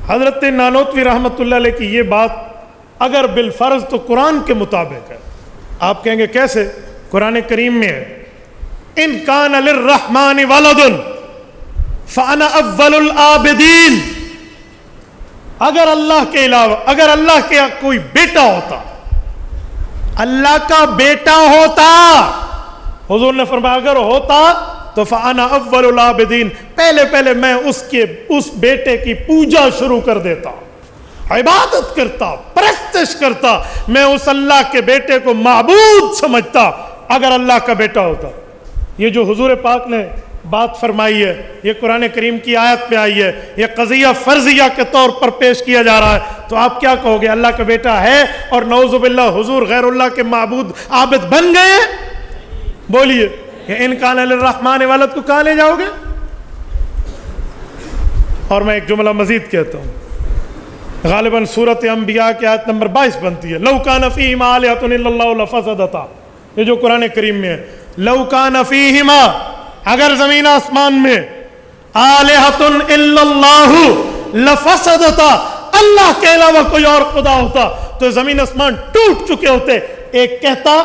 حضرت نانوتوی رحمۃ اللہ علیہ کی یہ بات اگر بالفرض تو قرآن کے مطابق ہے۔ آپ کہیں گے کیسے؟ قرآن کریم میں ہے، ان کان للرحمن ولد فانا اول العابدین۔ اگر اللہ کے علاوہ، اگر اللہ کے کوئی بیٹا ہوتا، اللہ کا بیٹا ہوتا، حضور نے فرمایا اگر ہوتا تو فانا اول العابدین، پہلے میں اس بیٹے کی پوجا شروع کر دیتا، عبادت کرتا، پرستش کرتا، میں اس اللہ کے بیٹے کو معبود سمجھتا اگر اللہ کا بیٹا ہوتا۔ یہ جو حضور پاک نے بات فرمائی ہے، یہ قرآن کریم کی آیت پہ آئی ہے، یہ قضیہ فرضیہ کے طور پر پیش کیا جا رہا ہے، تو آپ کیا کہو گے؟ اللہ کا بیٹا ہے اور نعوذ باللہ حضور غیر اللہ کے معبود عابد بن گئے؟ بولیے، یہ ان کان للرحمن ولد کو کہاں لے جاؤ گے؟ اور میں ایک جملہ مزید کہتا ہوں، غالباً سورۃ انبیاء کی آیت نمبر 22 بنتی ہے، لو کان فیہما آلہۃ الا اللہ لفسدتا، یہ جو قرآن کریم میں ہے، لو کان فیہما، اگر زمین آسمان میں آلہۃ الا اللہ لفسدتا، اللہ کے علاوہ کوئی اور خدا ہوتا تو زمین آسمان ٹوٹ چکے ہوتے۔ ایک کہتا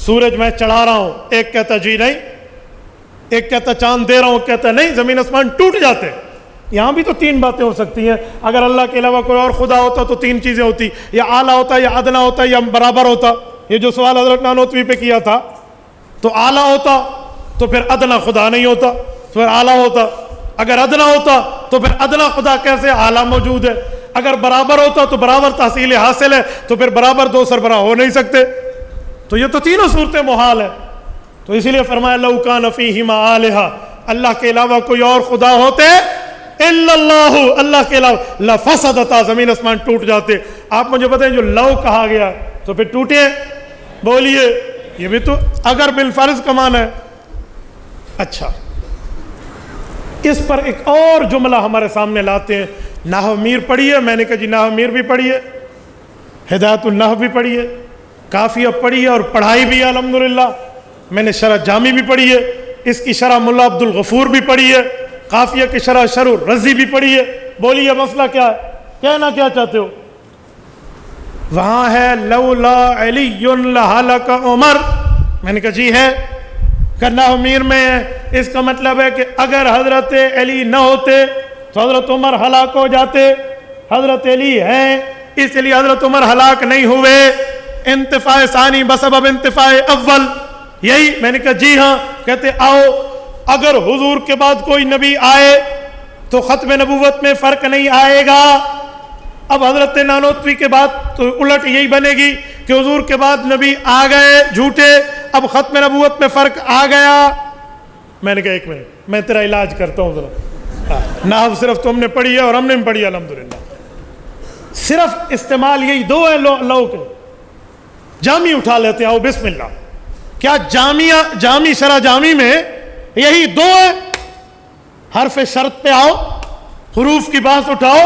سورج میں چڑھا رہا ہوں، ایک کہتا جی نہیں، ایک کہتا چاند دے رہا ہوں، کہتا نہیں، زمین آسمان ٹوٹ جاتے۔ یہاں بھی تو تین باتیں ہو سکتی ہیں، اگر اللہ کے علاوہ کوئی اور خدا ہوتا تو تین چیزیں ہوتی، یا اعلیٰ ہوتا، یا ادنا ہوتا، یا برابر ہوتا۔ یہ جو سوال حضرت نانوتوی پہ کیا تھا، تو اعلیٰ ہوتا تو پھر ادنا خدا نہیں ہوتا، تو پھر اعلیٰ ہوتا، اگر ادنا ہوتا تو پھر ادنا خدا کیسے اعلیٰ موجود ہے، اگر برابر ہوتا تو برابر تحصیل حاصل ہے، تو پھر برابر دو سربراہ ہو نہیں سکتے۔ تو یہ تو تینوں صورتیں محال ہے، تو اسی لیے فرمایا لو کان فیہما آلہۃ، اللہ کے علاوہ کوئی اور خدا ہوتے الا اللہ، اللہ کے علاوہ لفسدتا، زمین آسمان ٹوٹ جاتے۔ آپ مجھے بتائیں جو لو کہا گیا تو پھر ٹوٹے؟ بولیے، یہ بھی تو اگر بالفرض کا معنی ہے۔ اچھا، اس پر ایک اور جملہ ہمارے سامنے لاتے ہیں، نحو میر پڑھیے۔ میں نے کہا جی نحو میر بھی پڑھیے، ہدایت النحو بھی پڑھیے، کافیہ پڑھیے اور پڑھائی بھی ہے الحمدللہ۔ میں نے شرح جامی بھی پڑھی ہے، اس کی شرح ملا عبد الغفور بھی پڑھی ہے، قافیہ کی شرح شرح الرزی بھی پڑھی ہے۔ بولیے مسئلہ کیا ہے؟ کہنا کیا چاہتے ہو؟ وہاں ہے لولا علی لہلک عمر، میں نے کہا جی ہے، کرنا امیر میں ہے، اس کا مطلب ہے کہ اگر حضرت علی نہ ہوتے تو حضرت عمر ہلاک ہو جاتے، حضرت علی ہیں اس لیے حضرت عمر ہلاک نہیں ہوئے، انتفاع ثانی بسبب انتفاع اول، یہی؟ میں نے کہا جی ہاں۔ کہتے آؤ، اگر حضور کے بعد کوئی نبی آئے تو ختم نبوت میں فرق نہیں آئے گا۔ اب حضرت نانوتوی کے بعد تو الٹ یہی بنے گی کہ حضور کے بعد نبی آ گئے جھوٹے، اب ختم نبوت میں فرق آ گیا۔ میں نے کہا ایک منٹ، میں تیرا علاج کرتا ہوں ذرا۔ نحو صرف تم نے پڑھی ہے اور ہم نے بھی پڑھی ہے الحمدللہ، صرف استعمال یہی دو ہے لو کے۔ جامی اٹھا لیتے ہیں، آؤ بسم اللہ۔ کیا جامی شرح جامی میں یہی دو ہے؟ حرف شرط پہ آؤ، حروف کی بات اٹھاؤ،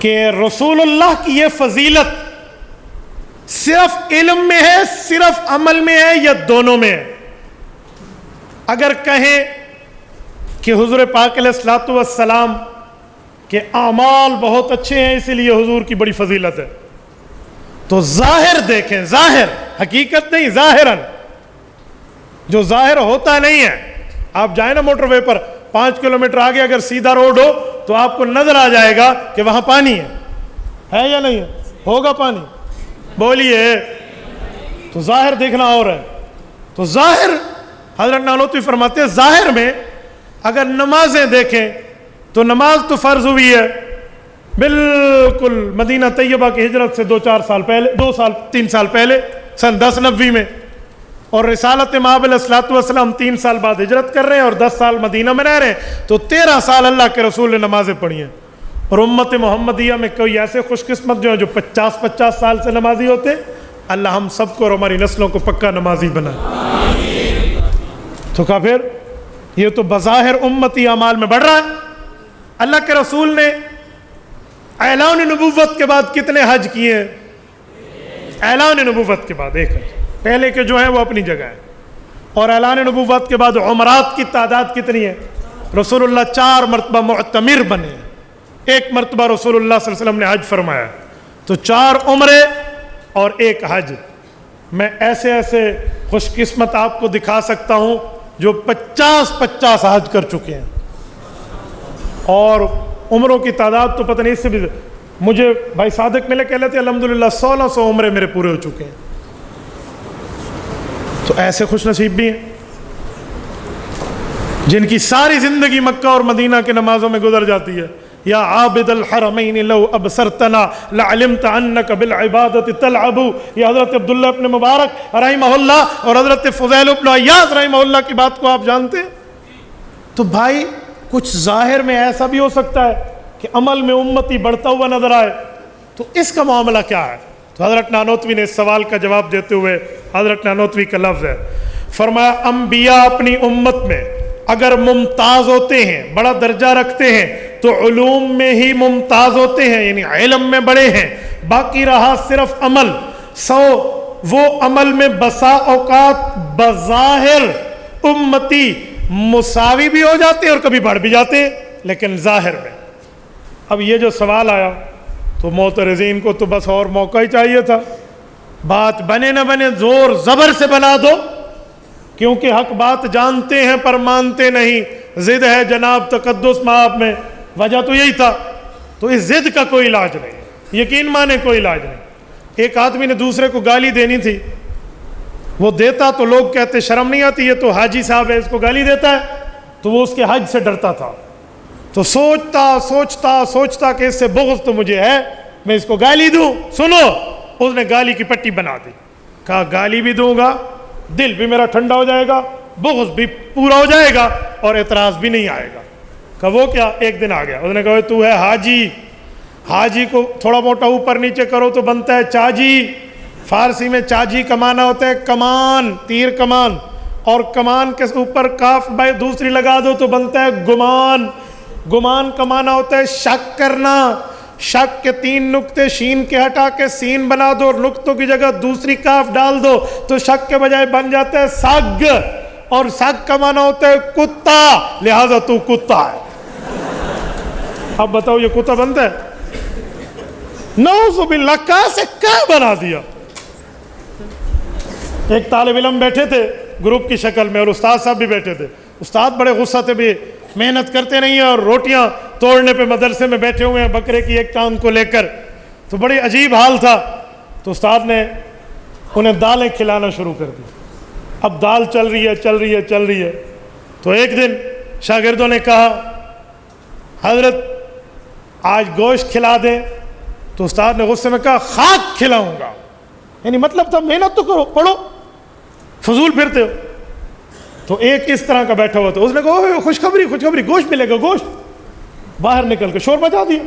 کہ رسول اللہ کی یہ فضیلت صرف علم میں ہے، صرف عمل میں ہے، یا دونوں میں ہے؟ اگر کہیں کہ حضور پاک علیہ الصلوۃ والسلام کے اعمال بہت اچھے ہیں اسی لیے حضور کی بڑی فضیلت ہے، تو ظاہر دیکھیں، ظاہر، حقیقت نہیں، ظاہراً جو ظاہر ہوتا نہیں ہے. آپ جائیں نا موٹر وے پر 5 کلومیٹر آگے اگر سیدھا روڈ ہو تو آپ کو نظر آ جائے گا کہ وہاں پانی ہے یا نہیں ہے؟ ہوگا پانی؟ بولیے. تو ظاہر دیکھنا اور ہے. تو ظاہر حضرت نانوتوی فرماتے ہیں ظاہر میں اگر نمازیں دیکھیں تو نماز تو فرض ہوئی ہے بالکل مدینہ طیبہ کی ہجرت سے 2-4 سال پہلے، 2-3 سال پہلے، سن 1090 میں، اور رسالت مآب علیہ الصلوۃ والسلام 3 سال بعد ہجرت کر رہے ہیں اور 10 سال مدینہ میں رہ رہے ہیں، تو 13 سال اللہ کے رسول نے نمازیں پڑھی ہیں. اور امت محمدیہ میں کوئی ایسے خوش قسمت جو ہیں جو 50 سال سے نمازی ہوتے. اللہ ہم سب کو اور ہماری نسلوں کو پکا نمازی بنائے. تو کہا پھر یہ تو بظاہر امتی اعمال میں بڑھ رہا ہے. اللہ کے رسول نے اعلان نبوت کے بعد کتنے حج کیے ہیں؟ اعلان نبوت کے بعد 1 حج. پہلے کے جو ہیں وہ اپنی جگہ ہیں. اور اعلان نبوت کے بعد عمرات کی تعداد کتنی ہے؟ رسول اللہ 4 مرتبہ معتمر بنے ہیں. 1 مرتبہ رسول اللہ صلی اللہ علیہ وسلم نے حج فرمایا. تو 4 عمرے اور 1 حج. میں ایسے ایسے خوش قسمت آپ کو دکھا سکتا ہوں جو 50 حج کر چکے ہیں. اور عمروں کی تعداد تو پتہ نہیں، اس سے بھی مجھے بھائی صادق ملے کہہ لیتے الحمدللہ 1600 عمرے میرے پورے ہو چکے ہیں. تو ایسے خوش نصیب بھی ہیں جن کی ساری زندگی مکہ اور مدینہ کے نمازوں میں گزر جاتی ہے. یا عابد الحرمین لو ابصرتنا لعلمت انک بالعبادت تلعب. یہ حضرت عبداللہ ابن مبارک رحمہ اللہ اور حضرت فضیل ابن عیاض رحمہ اللہ کی بات کو آپ جانتے ہیں. تو بھائی کچھ ظاہر میں ایسا بھی ہو سکتا ہے کہ عمل میں امتی بڑھتا ہوا نظر آئے. تو اس کا معاملہ کیا ہے؟ تو حضرت نانوتوی نے اس سوال کا جواب دیتے ہوئے حضرت نانوتوی کا لفظ ہے، فرمایا انبیاء اپنی امت میں اگر ممتاز ہوتے ہیں، بڑا درجہ رکھتے ہیں، تو علوم میں ہی ممتاز ہوتے ہیں، یعنی علم میں بڑے ہیں. باقی رہا صرف عمل، وہ عمل میں بسا اوقات بظاہر امتی مساوی بھی ہو جاتے ہیں اور کبھی بڑھ بھی جاتے ہیں، لیکن ظاہر میں. اب یہ جو سوال آیا تو معترضین کو تو بس اور موقع ہی چاہیے تھا. بات بنے نہ بنے زور زبر سے بنا دو، کیونکہ حق بات جانتے ہیں پر مانتے نہیں. ضد ہے جناب تقدس مآب میں، وجہ تو یہی تھا. تو اس ضد کا کوئی علاج نہیں، یقین مانے کوئی علاج نہیں. ایک آدمی نے دوسرے کو گالی دینی تھی، وہ دیتا تو لوگ کہتے شرم نہیں آتی، یہ تو حاجی صاحب ہے اس کو گالی دیتا ہے. تو وہ اس کے حج سے ڈرتا تھا. تو سوچتا کہ اس سے بغض تو مجھے ہے، میں اس کو گالی دوں. سنو، اس نے گالی کی پٹی بنا دی. کہا گالی بھی دوں گا، دل بھی میرا ٹھنڈا ہو جائے گا، بغض بھی پورا ہو جائے گا اور اعتراض بھی نہیں آئے گا. کہا وہ کیا؟ ایک دن آ گیا، اس نے کہا تو ہے حاجی، حاجی کو تھوڑا موٹا اوپر نیچے کرو تو بنتا ہے چاجی. فارسی میں چاجی کا معنی ہوتا ہے کمان، تیر کمان، اور کمان کے اوپر کاف بائی دوسری لگا دو تو بنتا ہے گمان. گمان کا معنی ہوتا ہے شک کرنا. شک کے 3 نقطے شین کے ہٹا کے سین بنا دو اور نقطوں کی جگہ دوسری کاف ڈال دو تو شک کے بجائے بن جاتا ہے سگ. اور سگ کا معنی ہوتا ہے کتا، لہذا تو کتا ہے. اب بتاؤ یہ کتا بنتا ہے؟ نعوذ باللہ، کہاں سے کہاں بنا دیا. ایک طالب علم بیٹھے تھے گروپ کی شکل میں اور استاد صاحب بھی بیٹھے تھے. استاد بڑے غصہ تھے، بھی محنت کرتے نہیں ہیں اور روٹیاں توڑنے پہ مدرسے میں بیٹھے ہوئے ہیں بکرے کی ایک ٹانگ کو لے کر. تو بڑی عجیب حال تھا. تو استاد نے انہیں دالیں کھلانا شروع کر دی. اب دال چل رہی ہے. تو ایک دن شاگردوں نے کہا حضرت آج گوشت کھلا دیں. تو استاد نے غصے میں کہا خاک کھلاؤں گا. یعنی مطلب تھا محنت تو کرو، پڑھو، فضول پھرتے ہو. تو ایک اس طرح کا بیٹھا ہوا تھا، اس نے کہا خوشخبری گوشت ملے گا. گوشت باہر نکل کے شور مچا دیا.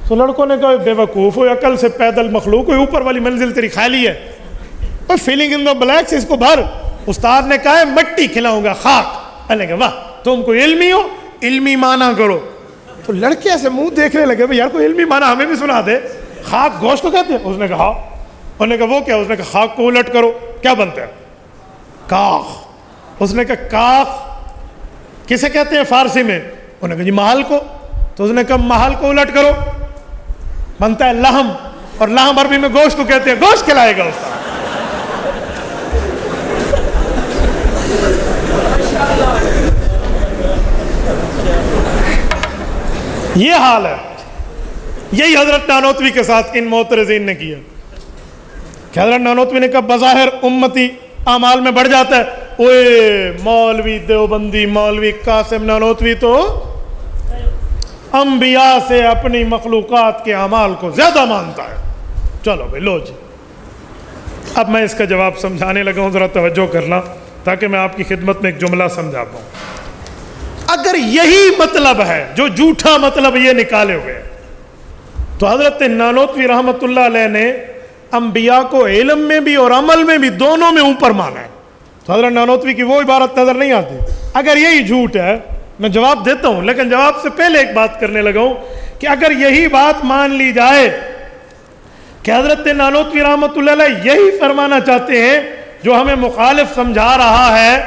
تو لڑکوں نے کہا بے وقوف ہو، عقل سے پیدل مخلوق، کوئی اوپر والی منزل تیری خالی ہے، فیلنگ ان دا بلیکس، اس کو بھر. استاد نے کہا ہے مٹی کھلاؤں گا، خاک. نے کہا واہ تم کو علمی ہو، علمی معنی کرو. تو لڑکے ایسے منہ دیکھنے لگے بھائی یار کوئی علمی معنی ہمیں بھی سنا دے. خاک گوشت کو کہتے ہیں؟ اس نے کہا. انہوں نے کہا وہ کیا؟ اس نے کہا خاک کو الٹ کرو کیا بنتا ہے؟ کاخ. اس نے کہا کاخ کسے کہتے ہیں فارسی میں؟ انہوں نے کہا جی محل کو. تو اس نے کہا محل کو الٹ کرو بنتا ہے لحم, اور لحم عربی میں گوشت کو کہتے ہیں. گوشت کھلائے گا استاد. یہ حال ہے. یہی حضرت نانوتوی کے ساتھ ان معترضین نے کیا کہ حضرت نانوتوی نے کہا بظاہر امتی اعمال میں بڑھ جاتا ہے. اوے مولوی دیوبندی مولوی قاسم نانوتوی تو انبیاء سے اپنی مخلوقات کے اعمال کو زیادہ مانتا ہے. چلو بھائی لو جی. اب میں اس کا جواب سمجھانے لگا ہوں, ذرا توجہ کرنا تاکہ میں آپ کی خدمت میں ایک جملہ سمجھا پاؤں. اگر یہی مطلب ہے جو جھوٹا مطلب یہ نکالے ہوئے تو حضرت نانوتوی رحمۃ اللہ علیہ نے انبیاء کو علم میں بھی اور عمل میں بھی دونوں میں اوپر مانا ہے. تو حضرت نانوتوی کی وہ عبارت نظر نہیں آتی. اگر یہی جھوٹ ہے, میں جواب دیتا ہوں لیکن جواب سے پہلے ایک بات کرنے لگا ہوں کہ اگر یہی بات مان لی جائے کہ حضرت نانوتوی رحمۃ اللہ علیہ یہی فرمانا چاہتے ہیں جو ہمیں مخالف سمجھا رہا ہے,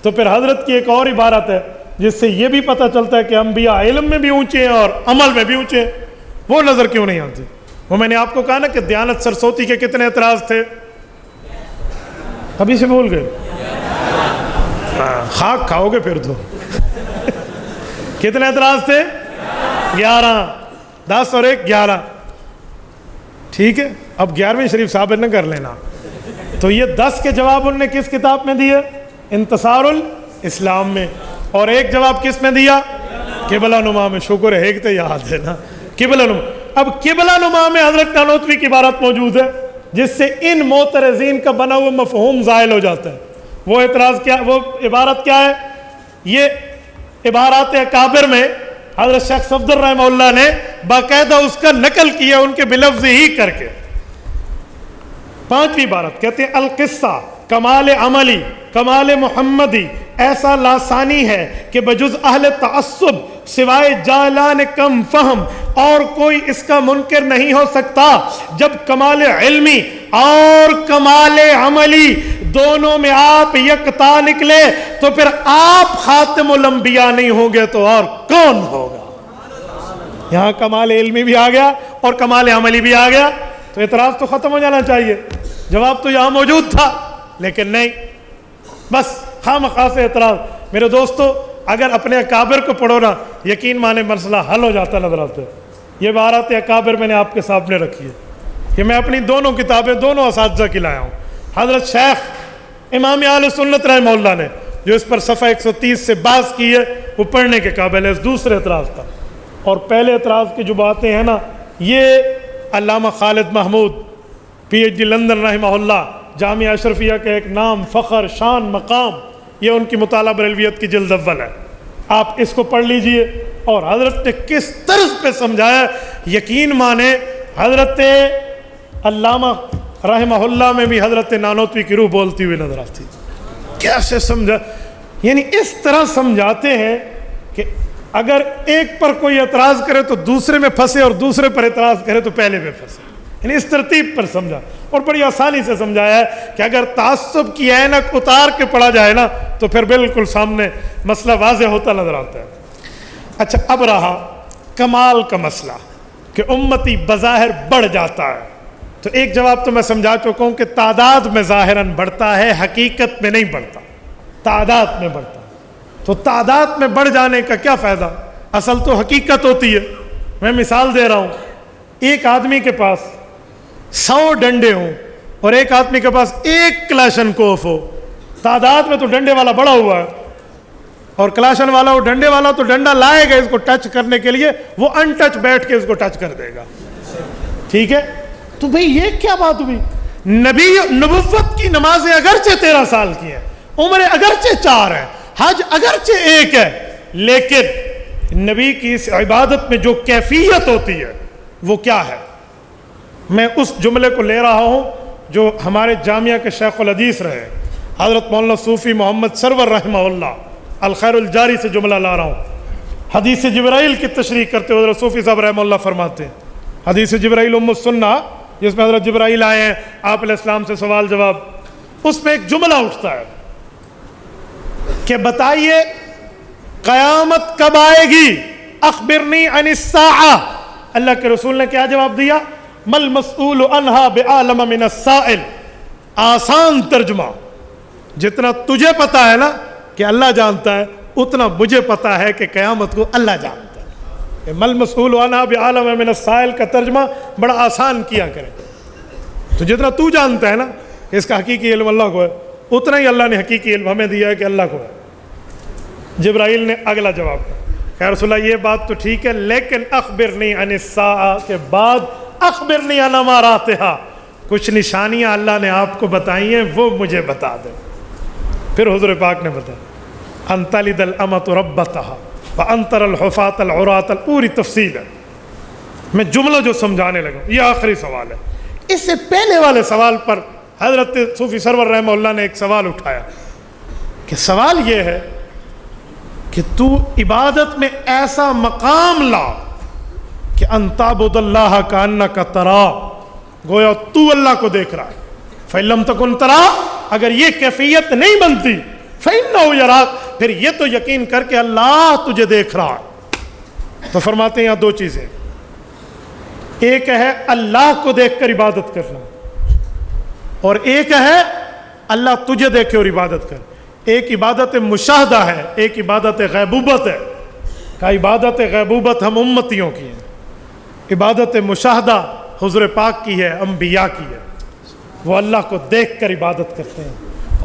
تو پھر حضرت کی ایک اور عبارت ہے جس سے یہ بھی پتہ چلتا ہے کہ انبیاء علم میں بھی اونچے ہیں اور عمل میں بھی اونچے ہیں. وہ نظر کیوں نہیں آتی؟ وہ میں نے آپ کو کہا نا کہ دیانت سرسوتی کے کتنے اعتراض تھے, ابھی سے بھول گئے. خاک کھاؤ گے پھر تو. کتنے اعتراض تھے؟ 11. 10 اور 1 11. ٹھیک ہے, اب 11ویں شریف ثابت نہ کر لینا. تو یہ 10 کے جواب انہوں نے کس کتاب میں دیے؟ انتصار الاسلام میں. اور ایک جواب کس میں دیا؟ قبلہ نما میں. شکر ہے ایک تو یاد ہے نا, قبلہ نما. اب قبلہ نما میں حضرت نانوتوی کی عبارت موجود ہے جس سے ان معترضین کا بنا ہوا مفہوم زائل ہو جاتا ہے. وہ اعتراض کیا, وہ عبارت کیا ہے؟ یہ عبارات اکابر میں حضرت شیخ صفدر رحمہ اللہ نے باقاعدہ اس کا نقل کیا ان کے بلفظ ہی کر کے. 5ویں عبارت کہتے ہیں القصہ کمال عملی کمال محمدی ایسا لاسانی ہے کہ بجز اہل تعصب سوائے جاہلان کم فہم اور کوئی اس کا منکر نہیں ہو سکتا. جب کمال علمی اور کمال عملی دونوں میں آپ یکتا نکلے تو پھر آپ خاتم الانبیاء نہیں ہوں گے تو اور کون ہوگا؟ یہاں کمال علمی بھی آ گیا اور کمال عملی بھی آ گیا, تو اعتراض تو ختم ہو جانا چاہیے. جواب تو یہاں موجود تھا لیکن نہیں, بس خواہ مخواہ سے اعتراض. میرے دوستو اگر اپنے اکابر کو پڑھو نا یقین مانے مسئلہ حل ہو جاتا نظر آتا ہے. یہ عبارات اکابر میں نے آپ کے سامنے رکھی ہے. یہ میں اپنی دونوں کتابیں دونوں اساتذہ کی لایا ہوں. حضرت شیخ امام اہل سنت رحمہ اللہ نے جو اس پر صفحہ 130 سے بحث کی ہے وہ پڑھنے کے قابل ہے. دوسرے اعتراض تھا, اور پہلے اعتراض کی جو باتیں ہیں نا یہ علامہ خالد محمود PhD لندن رحمہ اللہ, جامعہ اشرفیہ کا ایک نام فخر شان مقام, یہ ان کی مطالعہ بریلویت کی جلد اول ہے. آپ اس کو پڑھ لیجئے. اور حضرت نے کس طرز پہ سمجھایا یقین مانے حضرت علامہ رحمہ اللہ میں بھی حضرت نانوتوی کی روح بولتی ہوئی نظر آتی. کیسے سمجھا, یعنی اس طرح سمجھاتے ہیں کہ اگر ایک پر کوئی اعتراض کرے تو دوسرے میں پھنسے اور دوسرے پر اعتراض کرے تو پہلے میں پھنسے. یعنی اس ترتیب پر سمجھا اور بڑی آسانی سے سمجھایا ہے کہ اگر تعصب کی اینک اتار کے پڑھا جائے نا تو پھر بالکل سامنے مسئلہ واضح ہوتا نظر آتا ہے. اچھا اب رہا کمال کا مسئلہ کہ امتی بظاہر بڑھ جاتا ہے, تو ایک جواب تو میں سمجھا چکا ہوں کہ تعداد میں ظاہراً بڑھتا ہے, حقیقت میں نہیں بڑھتا, تعداد میں بڑھتا ہے. تو تعداد میں بڑھ جانے کا کیا فائدہ؟ اصل تو حقیقت ہوتی ہے. میں مثال دے رہا ہوں, ایک آدمی کے پاس 100 ڈنڈے ہوں اور ایک آدمی کے پاس 1 کلاشن کوف ہو, تعداد میں تو ڈنڈے والا بڑا ہوا ہے اور کلاشن والا وہ ڈنڈے والا تو ڈنڈا لائے گا اس کو ٹچ کرنے کے لیے, وہ ان ٹچ بیٹھ کے اس کو ٹچ کر دے گا. ٹھیک ہے, تو بھئی یہ کیا بات ہوئی؟ نبی نبوت کی نمازیں اگرچہ 13 سال کی ہیں, عمریں اگرچہ 4 ہیں, حج اگرچہ 1 ہے, لیکن نبی کی اس عبادت میں جو کیفیت ہوتی ہے وہ کیا ہے؟ میں اس جملے کو لے رہا ہوں جو ہمارے جامعہ کے شیخ الحدیث رہے حضرت مولانا صوفی محمد سرور رحمہ اللہ, الخیر الجاری سے جملہ لا رہا ہوں. حدیث جبرائیل کی تشریح کرتے ہوئے حضرت صوفی صاحب رحمہ اللہ فرماتے ہیں، حدیث جبرائیل ام السنہ جس میں حضرت جبرائیل آئے ہیں آپ علیہ السلام سے سوال جواب، اس میں ایک جملہ اٹھتا ہے کہ بتائیے قیامت کب آئے گی، اخبرنی عن الساعہ۔ اللہ کے رسول نے کیا جواب دیا؟ مل مسئول عنہا بعالم من السائل۔ آسان ترجمہ، جتنا تجھے پتا ہے نا کہ اللہ جانتا ہے، اتنا مجھے پتا ہے کہ قیامت کو اللہ جانتا ہے۔ مل مسئول عنہا بعالم من السائل کا ترجمہ بڑا آسان کیا کریں، تو جتنا تو جانتا ہے نا کہ اس کا حقیقی علم اللہ کو ہے، اتنا ہی اللہ نے حقیقی علم ہمیں دیا ہے کہ اللہ کو ہے۔ جبرائیل نے اگلا جواب دیا کہ یا رسول اللہ یہ بات تو ٹھیک ہے، لیکن اخبرنی عن الساعہ کے بعد اخبرنی عن اماراتہا، کچھ نشانیاں اللہ نے آپ کو بتائی ہیں وہ مجھے بتا دیں۔ پھر حضور پاک نے بتایا ان تلد الامۃ ربتہا وان تری الحفاۃ العراۃ، پوری تفصیل ہے۔ میں جملہ جو سمجھانے لگا، یہ آخری سوال ہے۔ اس سے پہلے والے سوال پر حضرت صوفی سرور رحمہ اللہ نے ایک سوال اٹھایا کہ سوال یہ ہے کہ تو عبادت میں ایسا مقام لا کہ ان تعبد اللہ کانک تراہ، گویا تو اللہ کو دیکھ رہا ہے۔ فَإِن لَمْ تَكُنْ تَرَاهُ، اگر یہ کیفیت نہیں بنتی فَإِنَّهُ يَرَاكَ، پھر یہ تو یقین کر کے اللہ تجھے دیکھ رہا ہے۔ تو فرماتے ہیں یہاں دو چیزیں، ایک ہے اللہ کو دیکھ کر عبادت کرنا، اور ایک ہے اللہ تجھے دیکھے اور عبادت کر۔ ایک عبادت مشاہدہ ہے، ایک عبادت غیبوبت ہے۔ کہ عبادت غیبوبت ہم امتیوں کی ہیں، عبادت مشاہدہ حضور پاک کی ہے، انبیاء کی ہے، وہ اللہ کو دیکھ کر عبادت کرتے ہیں،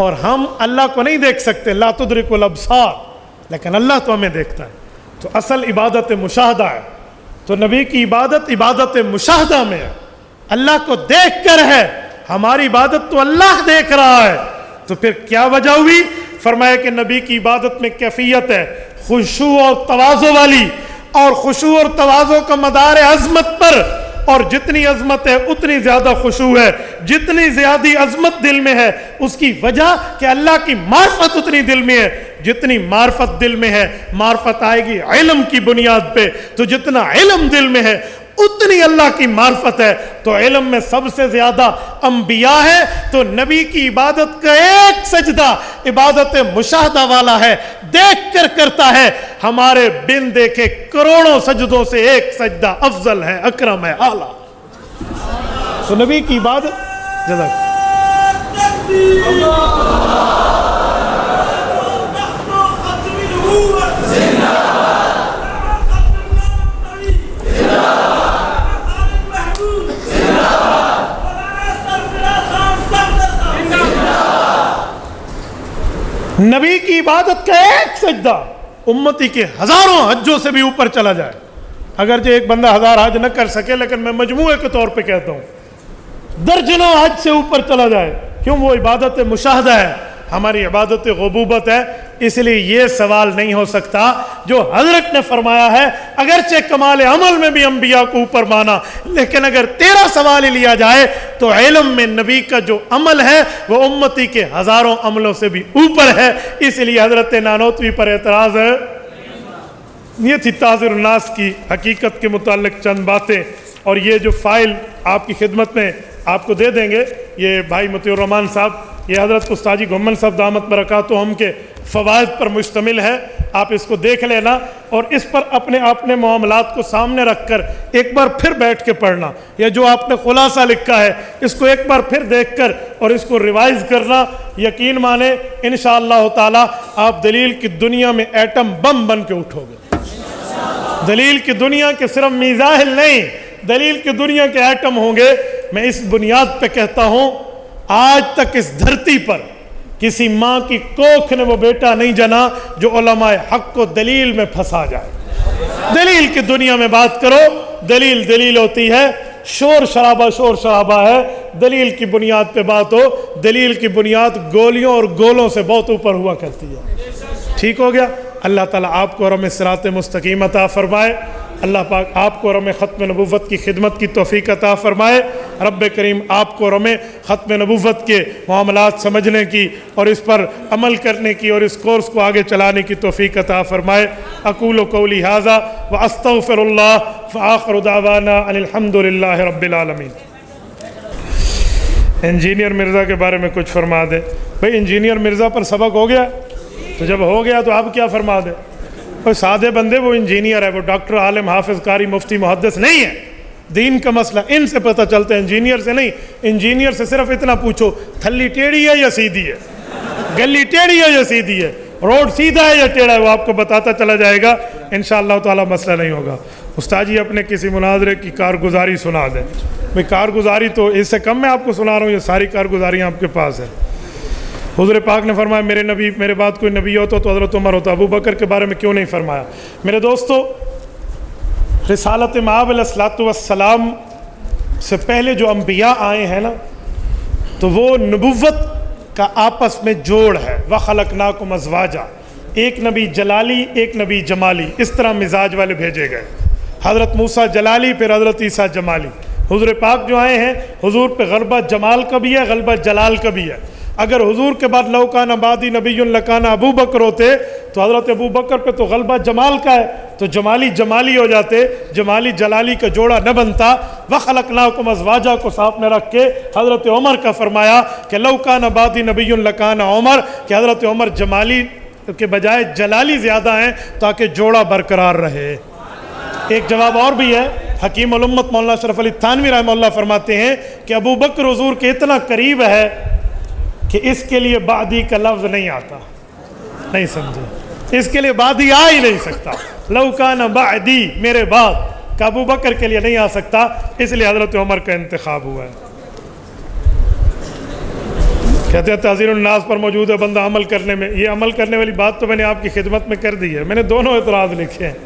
اور ہم اللہ کو نہیں دیکھ سکتے، لا تدرک الابصار، لیکن اللہ تو ہمیں دیکھتا ہے۔ تو اصل عبادت مشاہدہ ہے، تو نبی کی عبادت عبادت مشاہدہ میں ہے، اللہ کو دیکھ کر ہے۔ ہماری عبادت تو اللہ دیکھ رہا ہے، تو پھر کیا وجہ ہوئی؟ فرمایا کہ نبی کی عبادت میں کیفیت ہے خشوع اور تواضع والی، اور خشوع اور تواضع کا مدار عظمت پر، اور جتنی عظمت ہے اتنی زیادہ خشوع ہے، جتنی زیادہ عظمت دل میں ہے اس کی وجہ کہ اللہ کی معرفت اتنی دل میں ہے، جتنی معرفت دل میں ہے معرفت آئے گی علم کی بنیاد پہ، تو جتنا علم دل میں ہے اتنی اللہ کی معرفت ہے۔ تو علم میں سب سے زیادہ انبیاء ہے، تو نبی کی عبادت کا ایک سجدہ عبادت مشاہدہ والا ہے، دیکھ کر کرتا ہے۔ ہمارے بن دیکھے کروڑوں سجدوں سے ایک سجدہ افضل ہے، اکرم ہے، اعلیٰ۔ تو نبی کی عبادت جزاک نبی کی عبادت کا ایک سجدہ امتی کے ہزاروں حجوں سے بھی اوپر چلا جائے۔ اگرچہ ایک بندہ 1000 حج نہ کر سکے، لیکن میں مجموعے کے طور پہ کہتا ہوں درجنوں حج سے اوپر چلا جائے، کیوں؟ وہ عبادت مشاہدہ ہے، ہماری عبادت غبوبت ہے۔ اس لیے یہ سوال نہیں ہو سکتا جو حضرت نے فرمایا ہے، اگرچہ کمال عمل میں بھی انبیاء کو اوپر مانا، لیکن اگر تیرا سوال ہی لیا جائے تو علم میں نبی کا جو عمل ہے وہ امتی کے ہزاروں عملوں سے بھی اوپر ہے۔ اس لیے حضرت نانوتوی پر اعتراض ہے۔ یہ تھی تعذیر الناس کی حقیقت کے متعلق چند باتیں، اور یہ جو فائل آپ کی خدمت میں آپ کو دے دیں گے، یہ بھائی مطیع الرحمان صاحب، یہ حضرت استاذی گھمن صاحب دامت برکاتہم کے فوائد پر مشتمل ہے۔ آپ اس کو دیکھ لینا، اور اس پر اپنے معاملات کو سامنے رکھ کر ایک بار پھر بیٹھ کے پڑھنا، یا جو آپ نے خلاصہ لکھا ہے اس کو ایک بار پھر دیکھ کر اور اس کو ریوائز کرنا۔ یقین مانے انشاءاللہ تعالی آپ دلیل کی دنیا میں ایٹم بم بن کے اٹھو گے۔ دلیل کی دنیا کے صرف میزائل نہیں، دلیل کی دنیا کے ایٹم ہوں گے۔ میں اس بنیاد پہ کہتا ہوں، آج تک اس دھرتی پر کسی ماں کی کوکھ نے وہ بیٹا نہیں جنا جو علماء حق کو دلیل میں پھنسا جائے۔ دلیل کی دنیا میں بات کرو، دلیل دلیل ہوتی ہے، شور شرابہ ہے۔ دلیل کی بنیاد پہ بات ہو، دلیل کی بنیاد گولیوں اور گولوں سے بہت اوپر ہوا کرتی ہے۔ ٹھیک ہو گیا؟ اللہ تعالیٰ آپ کو اور ہمیں صراط مستقیم عطا فرمائے۔ اللہ پاک آپ کو اور ہمیں ختم نبوت کی خدمت کی توفیق عطا فرمائے۔ رب کریم آپ کو رمے ختم نبوت کے معاملات سمجھنے کی اور اس پر عمل کرنے کی اور اس کورس کو آگے چلانے کی توفیق عطا فرمائے۔ اقول قولی ھذا واستغفر اللہ فآخر دعوانا ان الحمد للہ رب العالمین۔ انجینئر مرزا کے بارے میں کچھ فرما دیں۔ بھئی انجینئر مرزا پر سبق ہو گیا، تو جب ہو گیا تو آپ کیا فرما دیں؟ کوئی سادے بندے وہ انجینئر ہے، وہ ڈاکٹر، عالم، حافظ، قاری، مفتی، محدث نہیں ہے۔ دین کا مسئلہ ان سے پتہ چلتا ہے، انجینئر سے نہیں۔ انجینئر سے صرف اتنا پوچھو تھلی ٹیڑھی ہے یا سیدھی ہے، گلی ٹیڑھی ہے یا سیدھی ہے، روڈ سیدھا ہے یا ٹیڑھا ہے، وہ آپ کو بتاتا چلا جائے گا، انشاءاللہ تعالی مسئلہ نہیں ہوگا۔ استاد جی اپنے کسی مناظرے کی کارگزاری سنا دیں۔ بھئی کارگزاری تو اس سے کم میں آپ کو سنا رہا ہوں، یہ ساری کارگزاریاں آپ کے پاس ہیں۔ حضور پاک نے فرمایا میرے نبی، میرے بعد کوئی نبی ہوتا تو حضرت عمر ہوتا، ابو بکر کے بارے میں کیوں نہیں فرمایا؟ میرے دوستو، رسالت مآب علیہ السلام سے پہلے جو انبیاء آئے ہیں نا، تو وہ نبوت کا آپس میں جوڑ ہے۔ وَخَلَقْنَاكُمْ أَزْوَاجًا، ایک نبی جلالی ایک نبی جمالی، اس طرح مزاج والے بھیجے گئے۔ حضرت موسیٰ جلالی، پھر حضرت عیسیٰ جمالی۔ حضور پاک جو آئے ہیں، حضور پہ غلبہ جمال کا بھی ہے، غلبہ جلال کا بھی ہے۔ اگر حضور کے بعد لو کان بعدی نبی لکان ابو بکر ہوتے تو حضرت ابو بکر پہ تو غلبہ جمال کا ہے، تو جمالی جمالی ہو جاتے، جمالی جلالی کا جوڑا نہ بنتا۔ وَخَلَقْنَاكُمْ أَزْوَاجًا کو ساتھ میں رکھ کے حضرت عمر کا فرمایا کہ لو کان بعدی نبی لکان عمر، کہ حضرت عمر جمالی کے بجائے جلالی زیادہ ہیں تاکہ جوڑا برقرار رہے۔ ایک جواب اور بھی ہے، حکیم الامت مولانا اشرف علی تھانوی رحمہ اللہ فرماتے ہیں کہ ابو بکر حضور کے اتنا قریب ہے کہ اس کے لیے بعدی کا لفظ نہیں آتا، نہیں سمجھے، اس کے لیے بعدی آ ہی نہیں سکتا۔ لو کان بعدی، میرے بعد، کہ ابو بکر کے لیے نہیں آ سکتا، اس لیے حضرت عمر کا انتخاب ہوا ہے۔ کہتے ہیں تعزیر الناس پر موجود ہے بندہ عمل کرنے میں، یہ عمل کرنے والی بات تو میں نے آپ کی خدمت میں کر دی ہے، میں نے دونوں اعتراض لکھے ہیں۔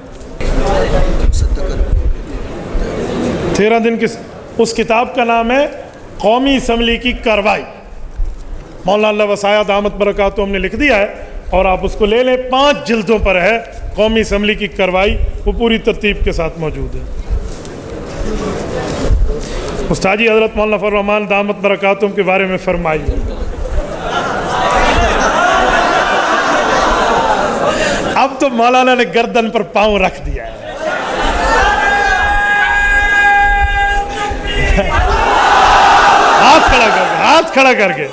13 دن کی اس کتاب کا نام ہے قومی اسمبلی کی کارروائی، مولانا اللہ وسایہ دامت برکاتہ ہم نے لکھ دیا ہے، اور آپ اس کو لے لیں، 5 جلدوں پر ہے قومی اسمبلی کی کارروائی، وہ پوری ترتیب کے ساتھ موجود ہے۔ استاد جی حضرت مولانا فضل الرحمان دامت برکاتہم کے بارے میں فرمائیے۔ اب تو مولانا نے گردن پر پاؤں رکھ دیا ہے۔ ہاتھ کھڑا کر کے، ہاتھ کھڑا کر کے،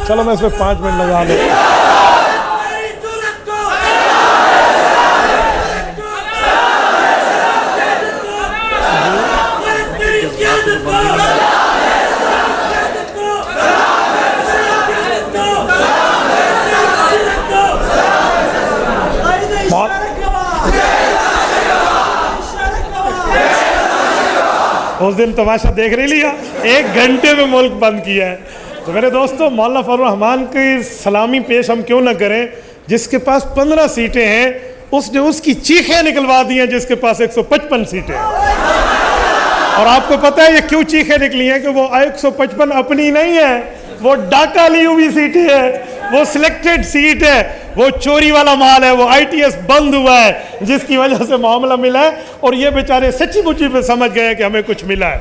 چلو میں اس میں 5 منٹ لگا دوں۔ اس دن تماشا دیکھ نہیں لیا، 1 گھنٹے میں ملک بند کیا ہے۔ تو میرے دوستو، مولانا فضل الرحمان کی سلامی پیش ہم کیوں نہ کریں؟ جس کے پاس 15 سیٹیں ہیں، اس نے اس کی چیخیں نکلوا دی ہیں جس کے پاس 155 سیٹیں ہیں۔ اور آپ کو پتہ ہے یہ کیوں چیخیں نکلی ہیں؟ کہ وہ 155 اپنی نہیں ہے، وہ ڈاکہ لی ہوئی سیٹیں ہیں، وہ سلیکٹڈ سیٹ ہے، وہ چوری والا مال ہے، وہ ITS بند ہوا ہے جس کی وجہ سے معاملہ ملا ہے، اور یہ بیچارے سچی مچی پہ سمجھ گئے کہ ہمیں کچھ ملا ہے۔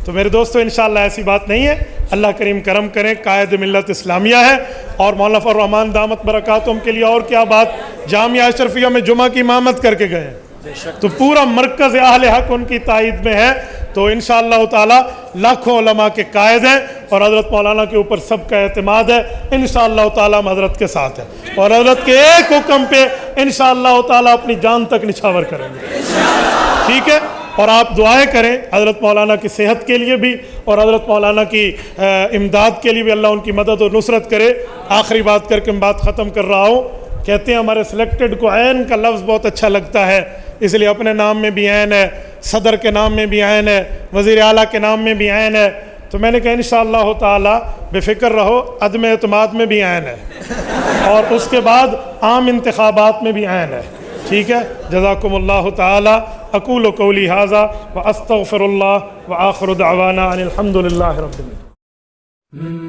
تو میرے دوستو انشاءاللہ ایسی بات نہیں ہے، اللہ کریم کرم کریں، قائد ملت اسلامیہ ہے، اور مولانا فضل الرحمان دامت برکاتہم کے لیے اور کیا بات، جامعہ اشرفیہ میں جمعہ کی امامت کر کے گئے، تو پورا مرکز اہل حق ان کی تائید میں ہے۔ تو انشاءاللہ تعالی لاکھوں علماء کے قائد ہیں، اور حضرت مولانا کے اوپر سب کا اعتماد ہے، انشاءاللہ تعالی ہم حضرت کے ساتھ ہیں، اور حضرت کے ایک حکم پہ انشاءاللہ تعالی اپنی جان تک نچھاور کریں گے، ٹھیک ہے؟ اور آپ دعائیں کریں حضرت مولانا کی صحت کے لیے بھی، اور حضرت مولانا کی امداد کے لیے بھی، اللہ ان کی مدد اور نصرت کرے۔ آخری بات کر کے میں بات ختم کر رہا ہوں۔ کہتے ہیں ہمارے سلیکٹڈ کو عین کا لفظ بہت اچھا لگتا ہے، اس لیے اپنے نام میں بھی عین ہے، صدر کے نام میں بھی عین ہے، وزیر اعلیٰ کے نام میں بھی عین ہے۔ تو میں نے کہا انشاءاللہ تعالی بے فکر رہو، عدم اعتماد میں بھی عین ہے، اور اس کے بعد عام انتخابات میں بھی عین ہے، ٹھیک ہے؟ جزاکم اللہ تعالی۔ اقول قولی ھذا واستغفر اللہ وآخر دعوانا ان الحمد للہ رب العالمین۔